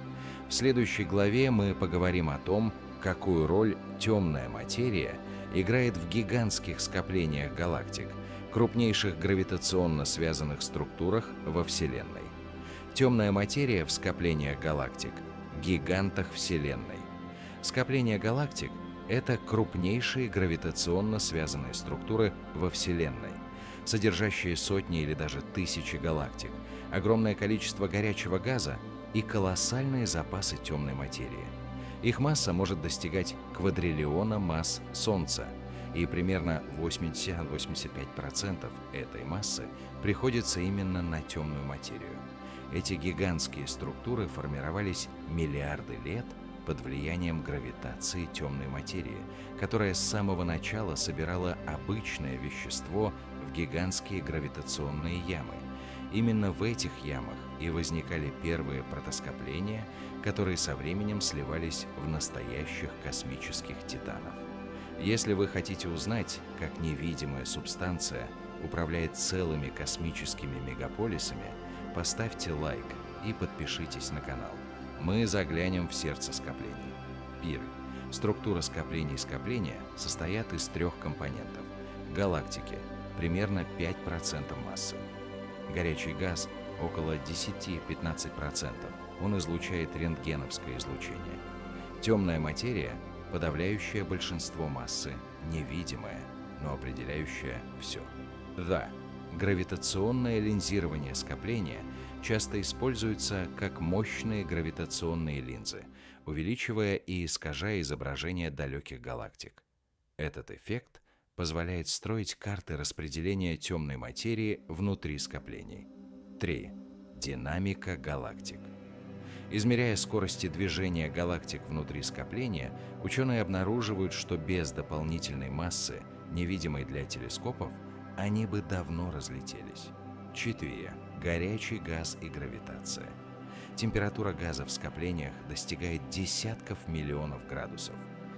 В следующей главе мы поговорим о том, какую роль темная материя играет в гигантских скоплениях галактик, крупнейших гравитационно связанных структурах во Вселенной. Темная материя в скоплениях галактик – гигантах Вселенной. Скопления галактик – это крупнейшие гравитационно связанные структуры во Вселенной, содержащие сотни или даже тысячи галактик, огромное количество горячего газа и колоссальные запасы темной материи. Их масса может достигать квадриллиона масс Солнца, и примерно 80-85% этой массы приходится именно на темную материю. Эти гигантские структуры формировались миллиарды лет под влиянием гравитации темной материи, которая с самого начала собирала обычное вещество в гигантские гравитационные ямы. Именно в этих ямах и возникали первые протоскопления, которые со временем сливались в настоящих космических титанов. Если вы хотите узнать, как невидимая субстанция управляет целыми космическими мегаполисами, поставьте лайк и подпишитесь на канал. Мы заглянем в сердце скоплений. Пиры. Структура скоплений скопления состоят из 3 компонентов. Галактики – примерно 5% массы. Горячий газ – около 10-15%. Он излучает рентгеновское излучение. Темная материя – подавляющее большинство массы, невидимая, но определяющая все. Да. Гравитационное линзирование скопления часто используется как мощные гравитационные линзы, увеличивая и искажая изображение далеких галактик. Этот эффект позволяет строить карты распределения темной материи внутри скоплений. 3. Динамика галактик. Измеряя скорости движения галактик внутри скопления, ученые обнаруживают, что без дополнительной массы, невидимой для телескопов, они бы давно разлетелись. 4. Горячий газ и гравитация. Температура газа в скоплениях достигает десятков миллионов градусов.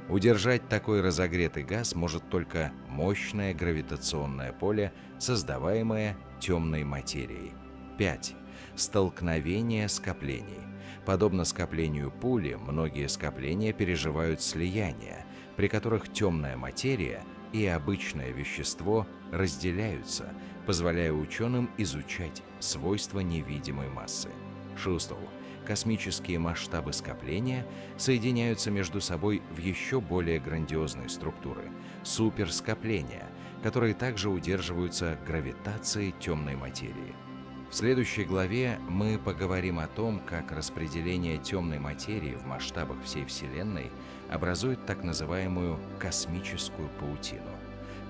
Удержать такой разогретый газ может только мощное гравитационное поле, создаваемое темной материей. 5. Столкновение скоплений. Подобно скоплению пули, многие скопления переживают слияние, при которых темная материя и обычное вещество разделяются, позволяя ученым изучать свойства невидимой массы. 6. Космические масштабы скопления соединяются между собой в еще более грандиозные структуры – суперскопления, которые также удерживаются гравитацией темной материи. В следующей главе мы поговорим о том, как распределение темной материи в масштабах всей Вселенной образует так называемую космическую паутину.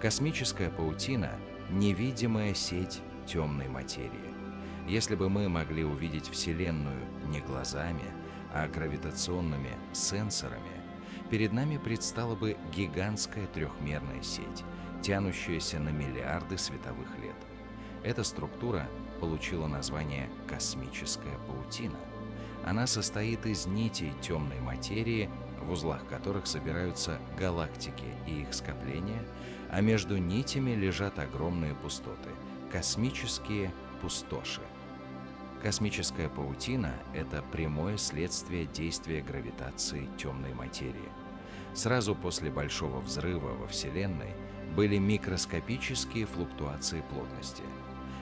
Космическая паутина – невидимая сеть темной материи. Если бы мы могли увидеть Вселенную не глазами, а гравитационными сенсорами, перед нами предстала бы гигантская трехмерная сеть, тянущаяся на миллиарды световых лет. Эта структура получила название «космическая паутина». Она состоит из нитей темной материи, в узлах которых собираются галактики и их скопления, а между нитями лежат огромные пустоты – космические пустоши. Космическая паутина – это прямое следствие действия гравитации темной материи. Сразу после Большого взрыва во Вселенной были микроскопические флуктуации плотности.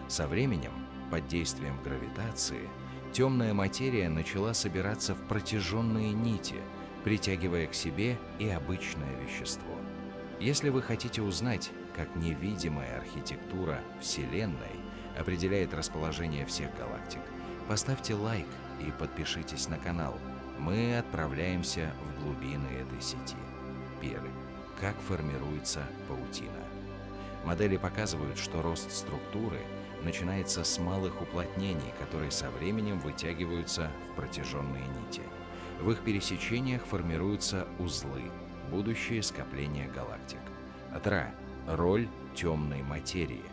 Со временем, под действием гравитации, темная материя начала собираться в протяженные нити, притягивая к себе и обычное вещество. Если вы хотите узнать, как невидимая архитектура Вселенной определяет расположение всех галактик, поставьте лайк и подпишитесь на канал. Мы отправляемся в глубины этой сети. Первый. Как формируется паутина? Модели показывают, что рост структуры начинается с малых уплотнений, которые со временем вытягиваются в протяженные нити. В их пересечениях формируются узлы, будущие скопления галактик. Вторая. Роль темной материи.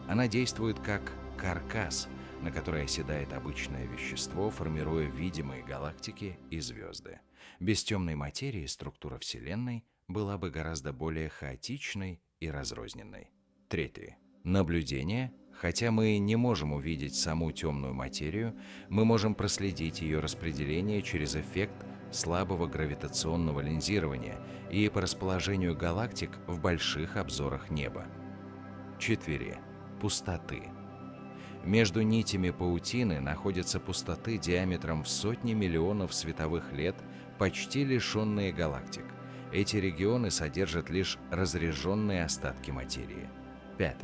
Она действует как каркас, на который оседает обычное вещество, формируя видимые галактики и звезды. Без темной материи структура Вселенной была бы гораздо более хаотичной и разрозненной. Третье. Наблюдение. Хотя мы не можем увидеть саму темную материю, мы можем проследить ее распределение через эффект слабого гравитационного линзирования и по расположению галактик в больших обзорах неба. 4. Пустоты. Между нитями паутины находятся пустоты диаметром в сотни миллионов световых лет, почти лишенные галактик. Эти регионы содержат лишь разряженные остатки материи. 5.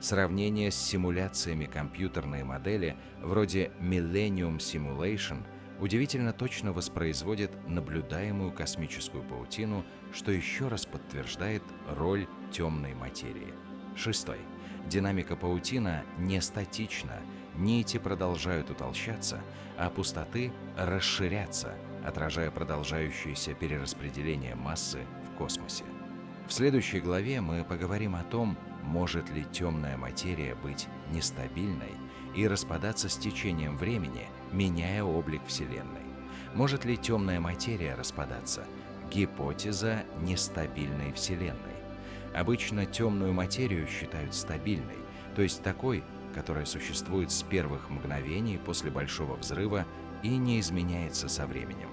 Сравнение с симуляциями компьютерной модели вроде Millennium Simulation удивительно точно воспроизводит наблюдаемую космическую паутину, что еще раз подтверждает роль темной материи. 6. Динамика паутина не статична, нити продолжают утолщаться, а пустоты расширяться, отражая продолжающееся перераспределение массы в космосе. В следующей главе мы поговорим о том, может ли темная материя быть нестабильной и распадаться с течением времени, меняя облик Вселенной. Может ли темная материя распадаться? Гипотеза нестабильной Вселенной. Обычно темную материю считают стабильной, то есть такой, которая существует с первых мгновений после Большого взрыва и не изменяется со временем.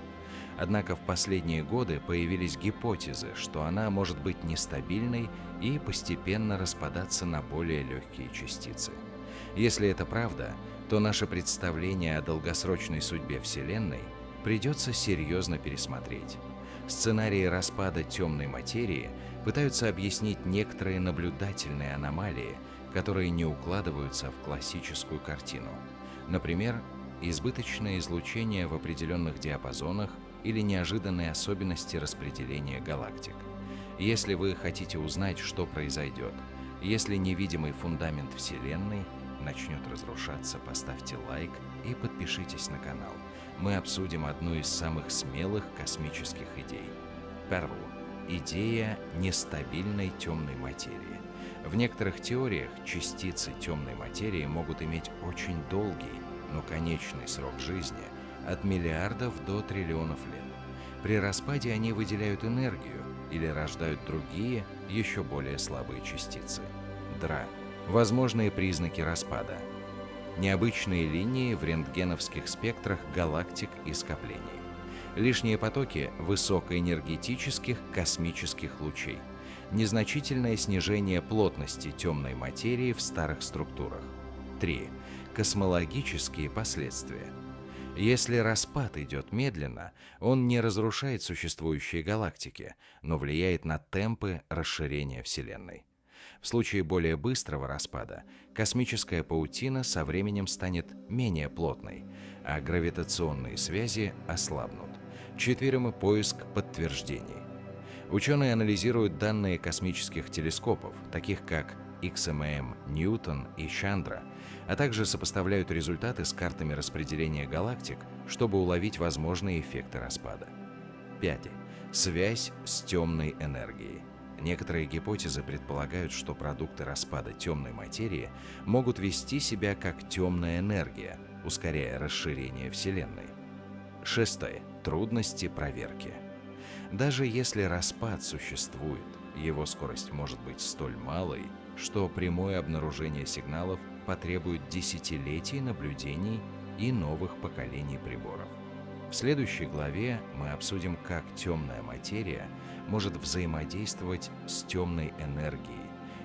Однако в последние годы появились гипотезы, что она может быть нестабильной и постепенно распадаться на более легкие частицы. Если это правда, то наше представление о долгосрочной судьбе Вселенной придется серьезно пересмотреть. Сценарии распада темной материи пытаются объяснить некоторые наблюдательные аномалии, которые не укладываются в классическую картину. Например, избыточное излучение в определенных диапазонах или неожиданные особенности распределения галактик. Если вы хотите узнать, что произойдет, если невидимый фундамент Вселенной начнет разрушаться, поставьте лайк и подпишитесь на канал. Мы обсудим одну из самых смелых космических идей. Первую. Идея нестабильной темной материи. В некоторых теориях частицы темной материи могут иметь очень долгий, но конечный срок жизни от миллиардов до триллионов лет. При распаде они выделяют энергию или рождают другие, еще более слабые частицы. ДРА. Возможные признаки распада. Необычные линии в рентгеновских спектрах галактик и скоплений. Лишние потоки высокоэнергетических космических лучей. Незначительное снижение плотности темной материи в старых структурах. 3. Космологические последствия. Если распад идет медленно, он не разрушает существующие галактики, но влияет на темпы расширения Вселенной. В случае более быстрого распада космическая паутина со временем станет менее плотной, а гравитационные связи ослабнут. 4. Поиск подтверждений. Ученые анализируют данные космических телескопов, таких как XMM, Ньютон и Чандра, а также сопоставляют результаты с картами распределения галактик, чтобы уловить возможные эффекты распада. 5. Связь с темной энергией. Некоторые гипотезы предполагают, что продукты распада темной материи могут вести себя как темная энергия, ускоряя расширение Вселенной. 6. Трудности проверки. Даже если распад существует, его скорость может быть столь малой, что прямое обнаружение сигналов потребует десятилетий наблюдений и новых поколений приборов. В следующей главе мы обсудим, как темная материя может взаимодействовать с темной энергией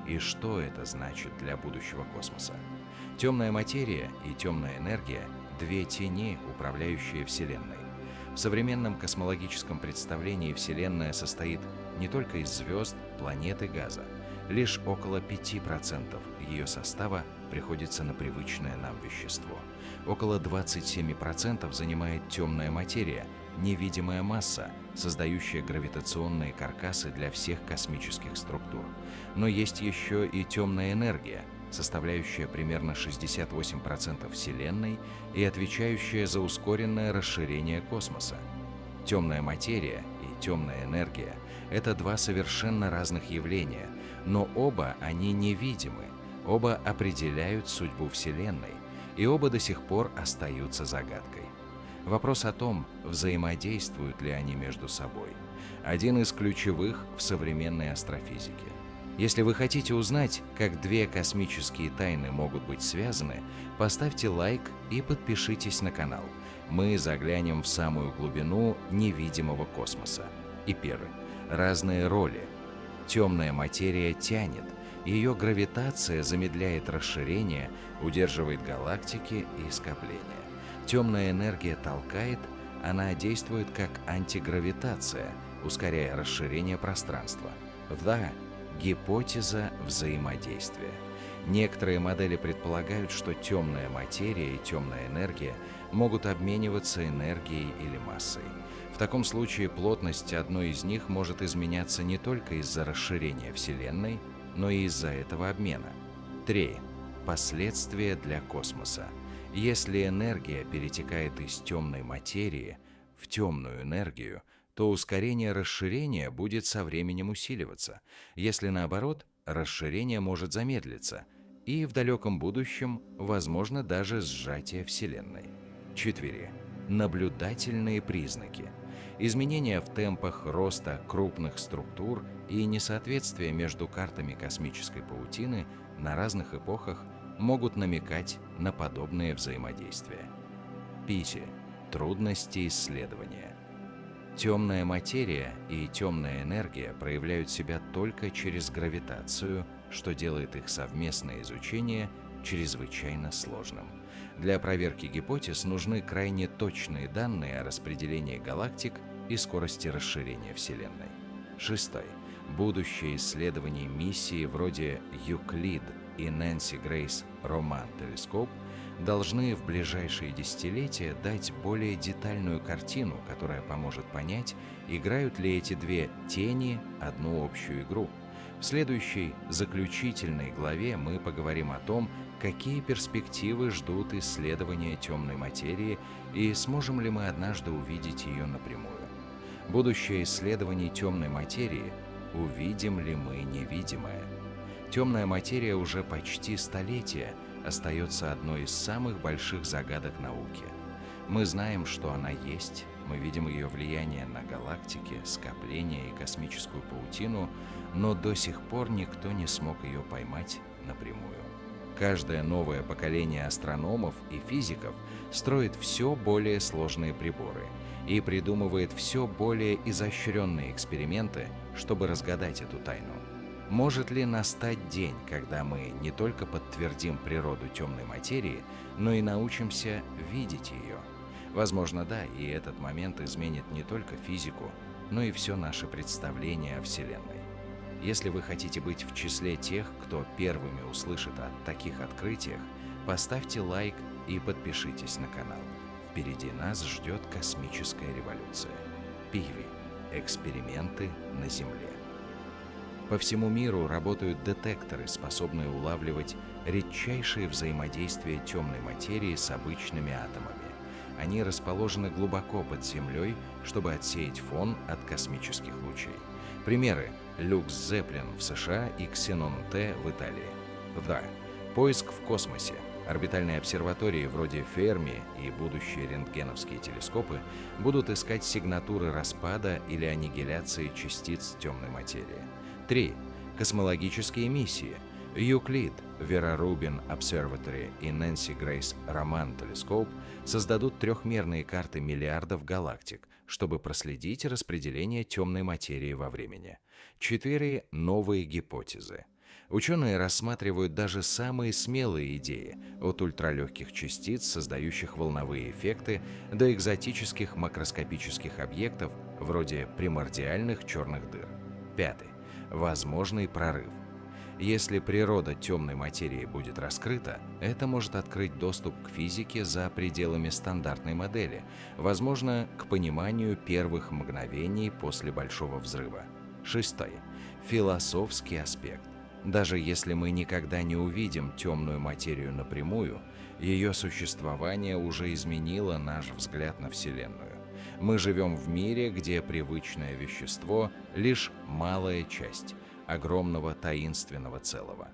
и что это значит для будущего космоса. Темная материя и темная энергия – две тени, управляющие Вселенной. В современном космологическом представлении Вселенная состоит не только из звезд, планет и газа. Лишь около 5% ее состава приходится на привычное нам вещество. Около 27% занимает темная материя, невидимая масса, создающая гравитационные каркасы для всех космических структур. Но есть еще и темная энергия, составляющая примерно 68% Вселенной и отвечающая за ускоренное расширение космоса. Темная материя и темная энергия – это два совершенно разных явления, но оба они невидимы, оба определяют судьбу Вселенной, и оба до сих пор остаются загадкой. Вопрос о том, взаимодействуют ли они между собой, один из ключевых в современной астрофизике. Если вы хотите узнать, как две космические тайны могут быть связаны, поставьте лайк и подпишитесь на канал. Мы заглянем в самую глубину невидимого космоса. И первый. Разные роли. Темная материя тянет. Ее гравитация замедляет расширение, удерживает галактики и скопления. Темная энергия толкает, она действует как антигравитация, ускоряя расширение пространства. Да, гипотеза взаимодействия. Некоторые модели предполагают, что темная материя и темная энергия могут обмениваться энергией или массой. В таком случае плотность одной из них может изменяться не только из-за расширения Вселенной, но и из-за этого обмена. 3. Последствия для космоса. Если энергия перетекает из темной материи в темную энергию, то ускорение расширения будет со временем усиливаться. Если наоборот, расширение может замедлиться, и в далеком будущем возможно даже сжатие Вселенной. 4. Наблюдательные признаки. Изменения в темпах роста крупных структур и несоответствие между картами космической паутины на разных эпохах могут намекать на подобные взаимодействия. 5. Трудности исследования. Темная материя и темная энергия проявляют себя только через гравитацию, что делает их совместное изучение чрезвычайно сложным. Для проверки гипотез нужны крайне точные данные о распределении галактик и скорости расширения Вселенной. 6. Будущее исследование миссии вроде Юклид и Нэнси Грейс Роман Телескоп должны в ближайшие десятилетия дать более детальную картину, которая поможет понять, играют ли эти две тени одну общую игру. В следующей, заключительной главе мы поговорим о том, какие перспективы ждут исследования темной материи и сможем ли мы однажды увидеть ее напрямую. Будущее исследований темной материи — увидим ли мы невидимое? Темная материя уже почти столетие остается одной из самых больших загадок науки. Мы знаем, что она есть, мы видим ее влияние на галактики, скопления и космическую паутину, но до сих пор никто не смог ее поймать напрямую. Каждое новое поколение астрономов и физиков строит все более сложные приборы и придумывает все более изощренные эксперименты, чтобы разгадать эту тайну. Может ли настать день, когда мы не только подтвердим природу темной материи, но и научимся видеть ее? Возможно, да, и этот момент изменит не только физику, но и все наше представление о Вселенной. Если вы хотите быть в числе тех, кто первыми услышит о таких открытиях, поставьте лайк и подпишитесь на канал. Впереди нас ждет космическая революция. Пиви. Эксперименты на Земле. По всему миру работают детекторы, способные улавливать редчайшие взаимодействия темной материи с обычными атомами. Они расположены глубоко под Землей, чтобы отсеять фон от космических лучей. Примеры: Люкс Зеплин в США и Ксенон-Т в Италии. Да. Поиск в космосе. Орбитальные обсерватории вроде Ферми и будущие рентгеновские телескопы будут искать сигнатуры распада или аннигиляции частиц темной материи. 3. Космологические миссии. Юклид, Вера Рубин Observatory и Нэнси Грейс Роман Телескоп создадут трехмерные карты миллиардов галактик, чтобы проследить распределение темной материи во времени. 4. Новые гипотезы. Ученые рассматривают даже самые смелые идеи, от ультралегких частиц, создающих волновые эффекты, до экзотических макроскопических объектов, вроде примордиальных черных дыр. 5. Возможный прорыв. Если природа темной материи будет раскрыта, это может открыть доступ к физике за пределами стандартной модели, возможно, к пониманию первых мгновений после Большого взрыва. 6. Философский аспект. Даже если мы никогда не увидим темную материю напрямую, ее существование уже изменило наш взгляд на Вселенную. Мы живем в мире, где привычное вещество — лишь малая часть огромного таинственного целого.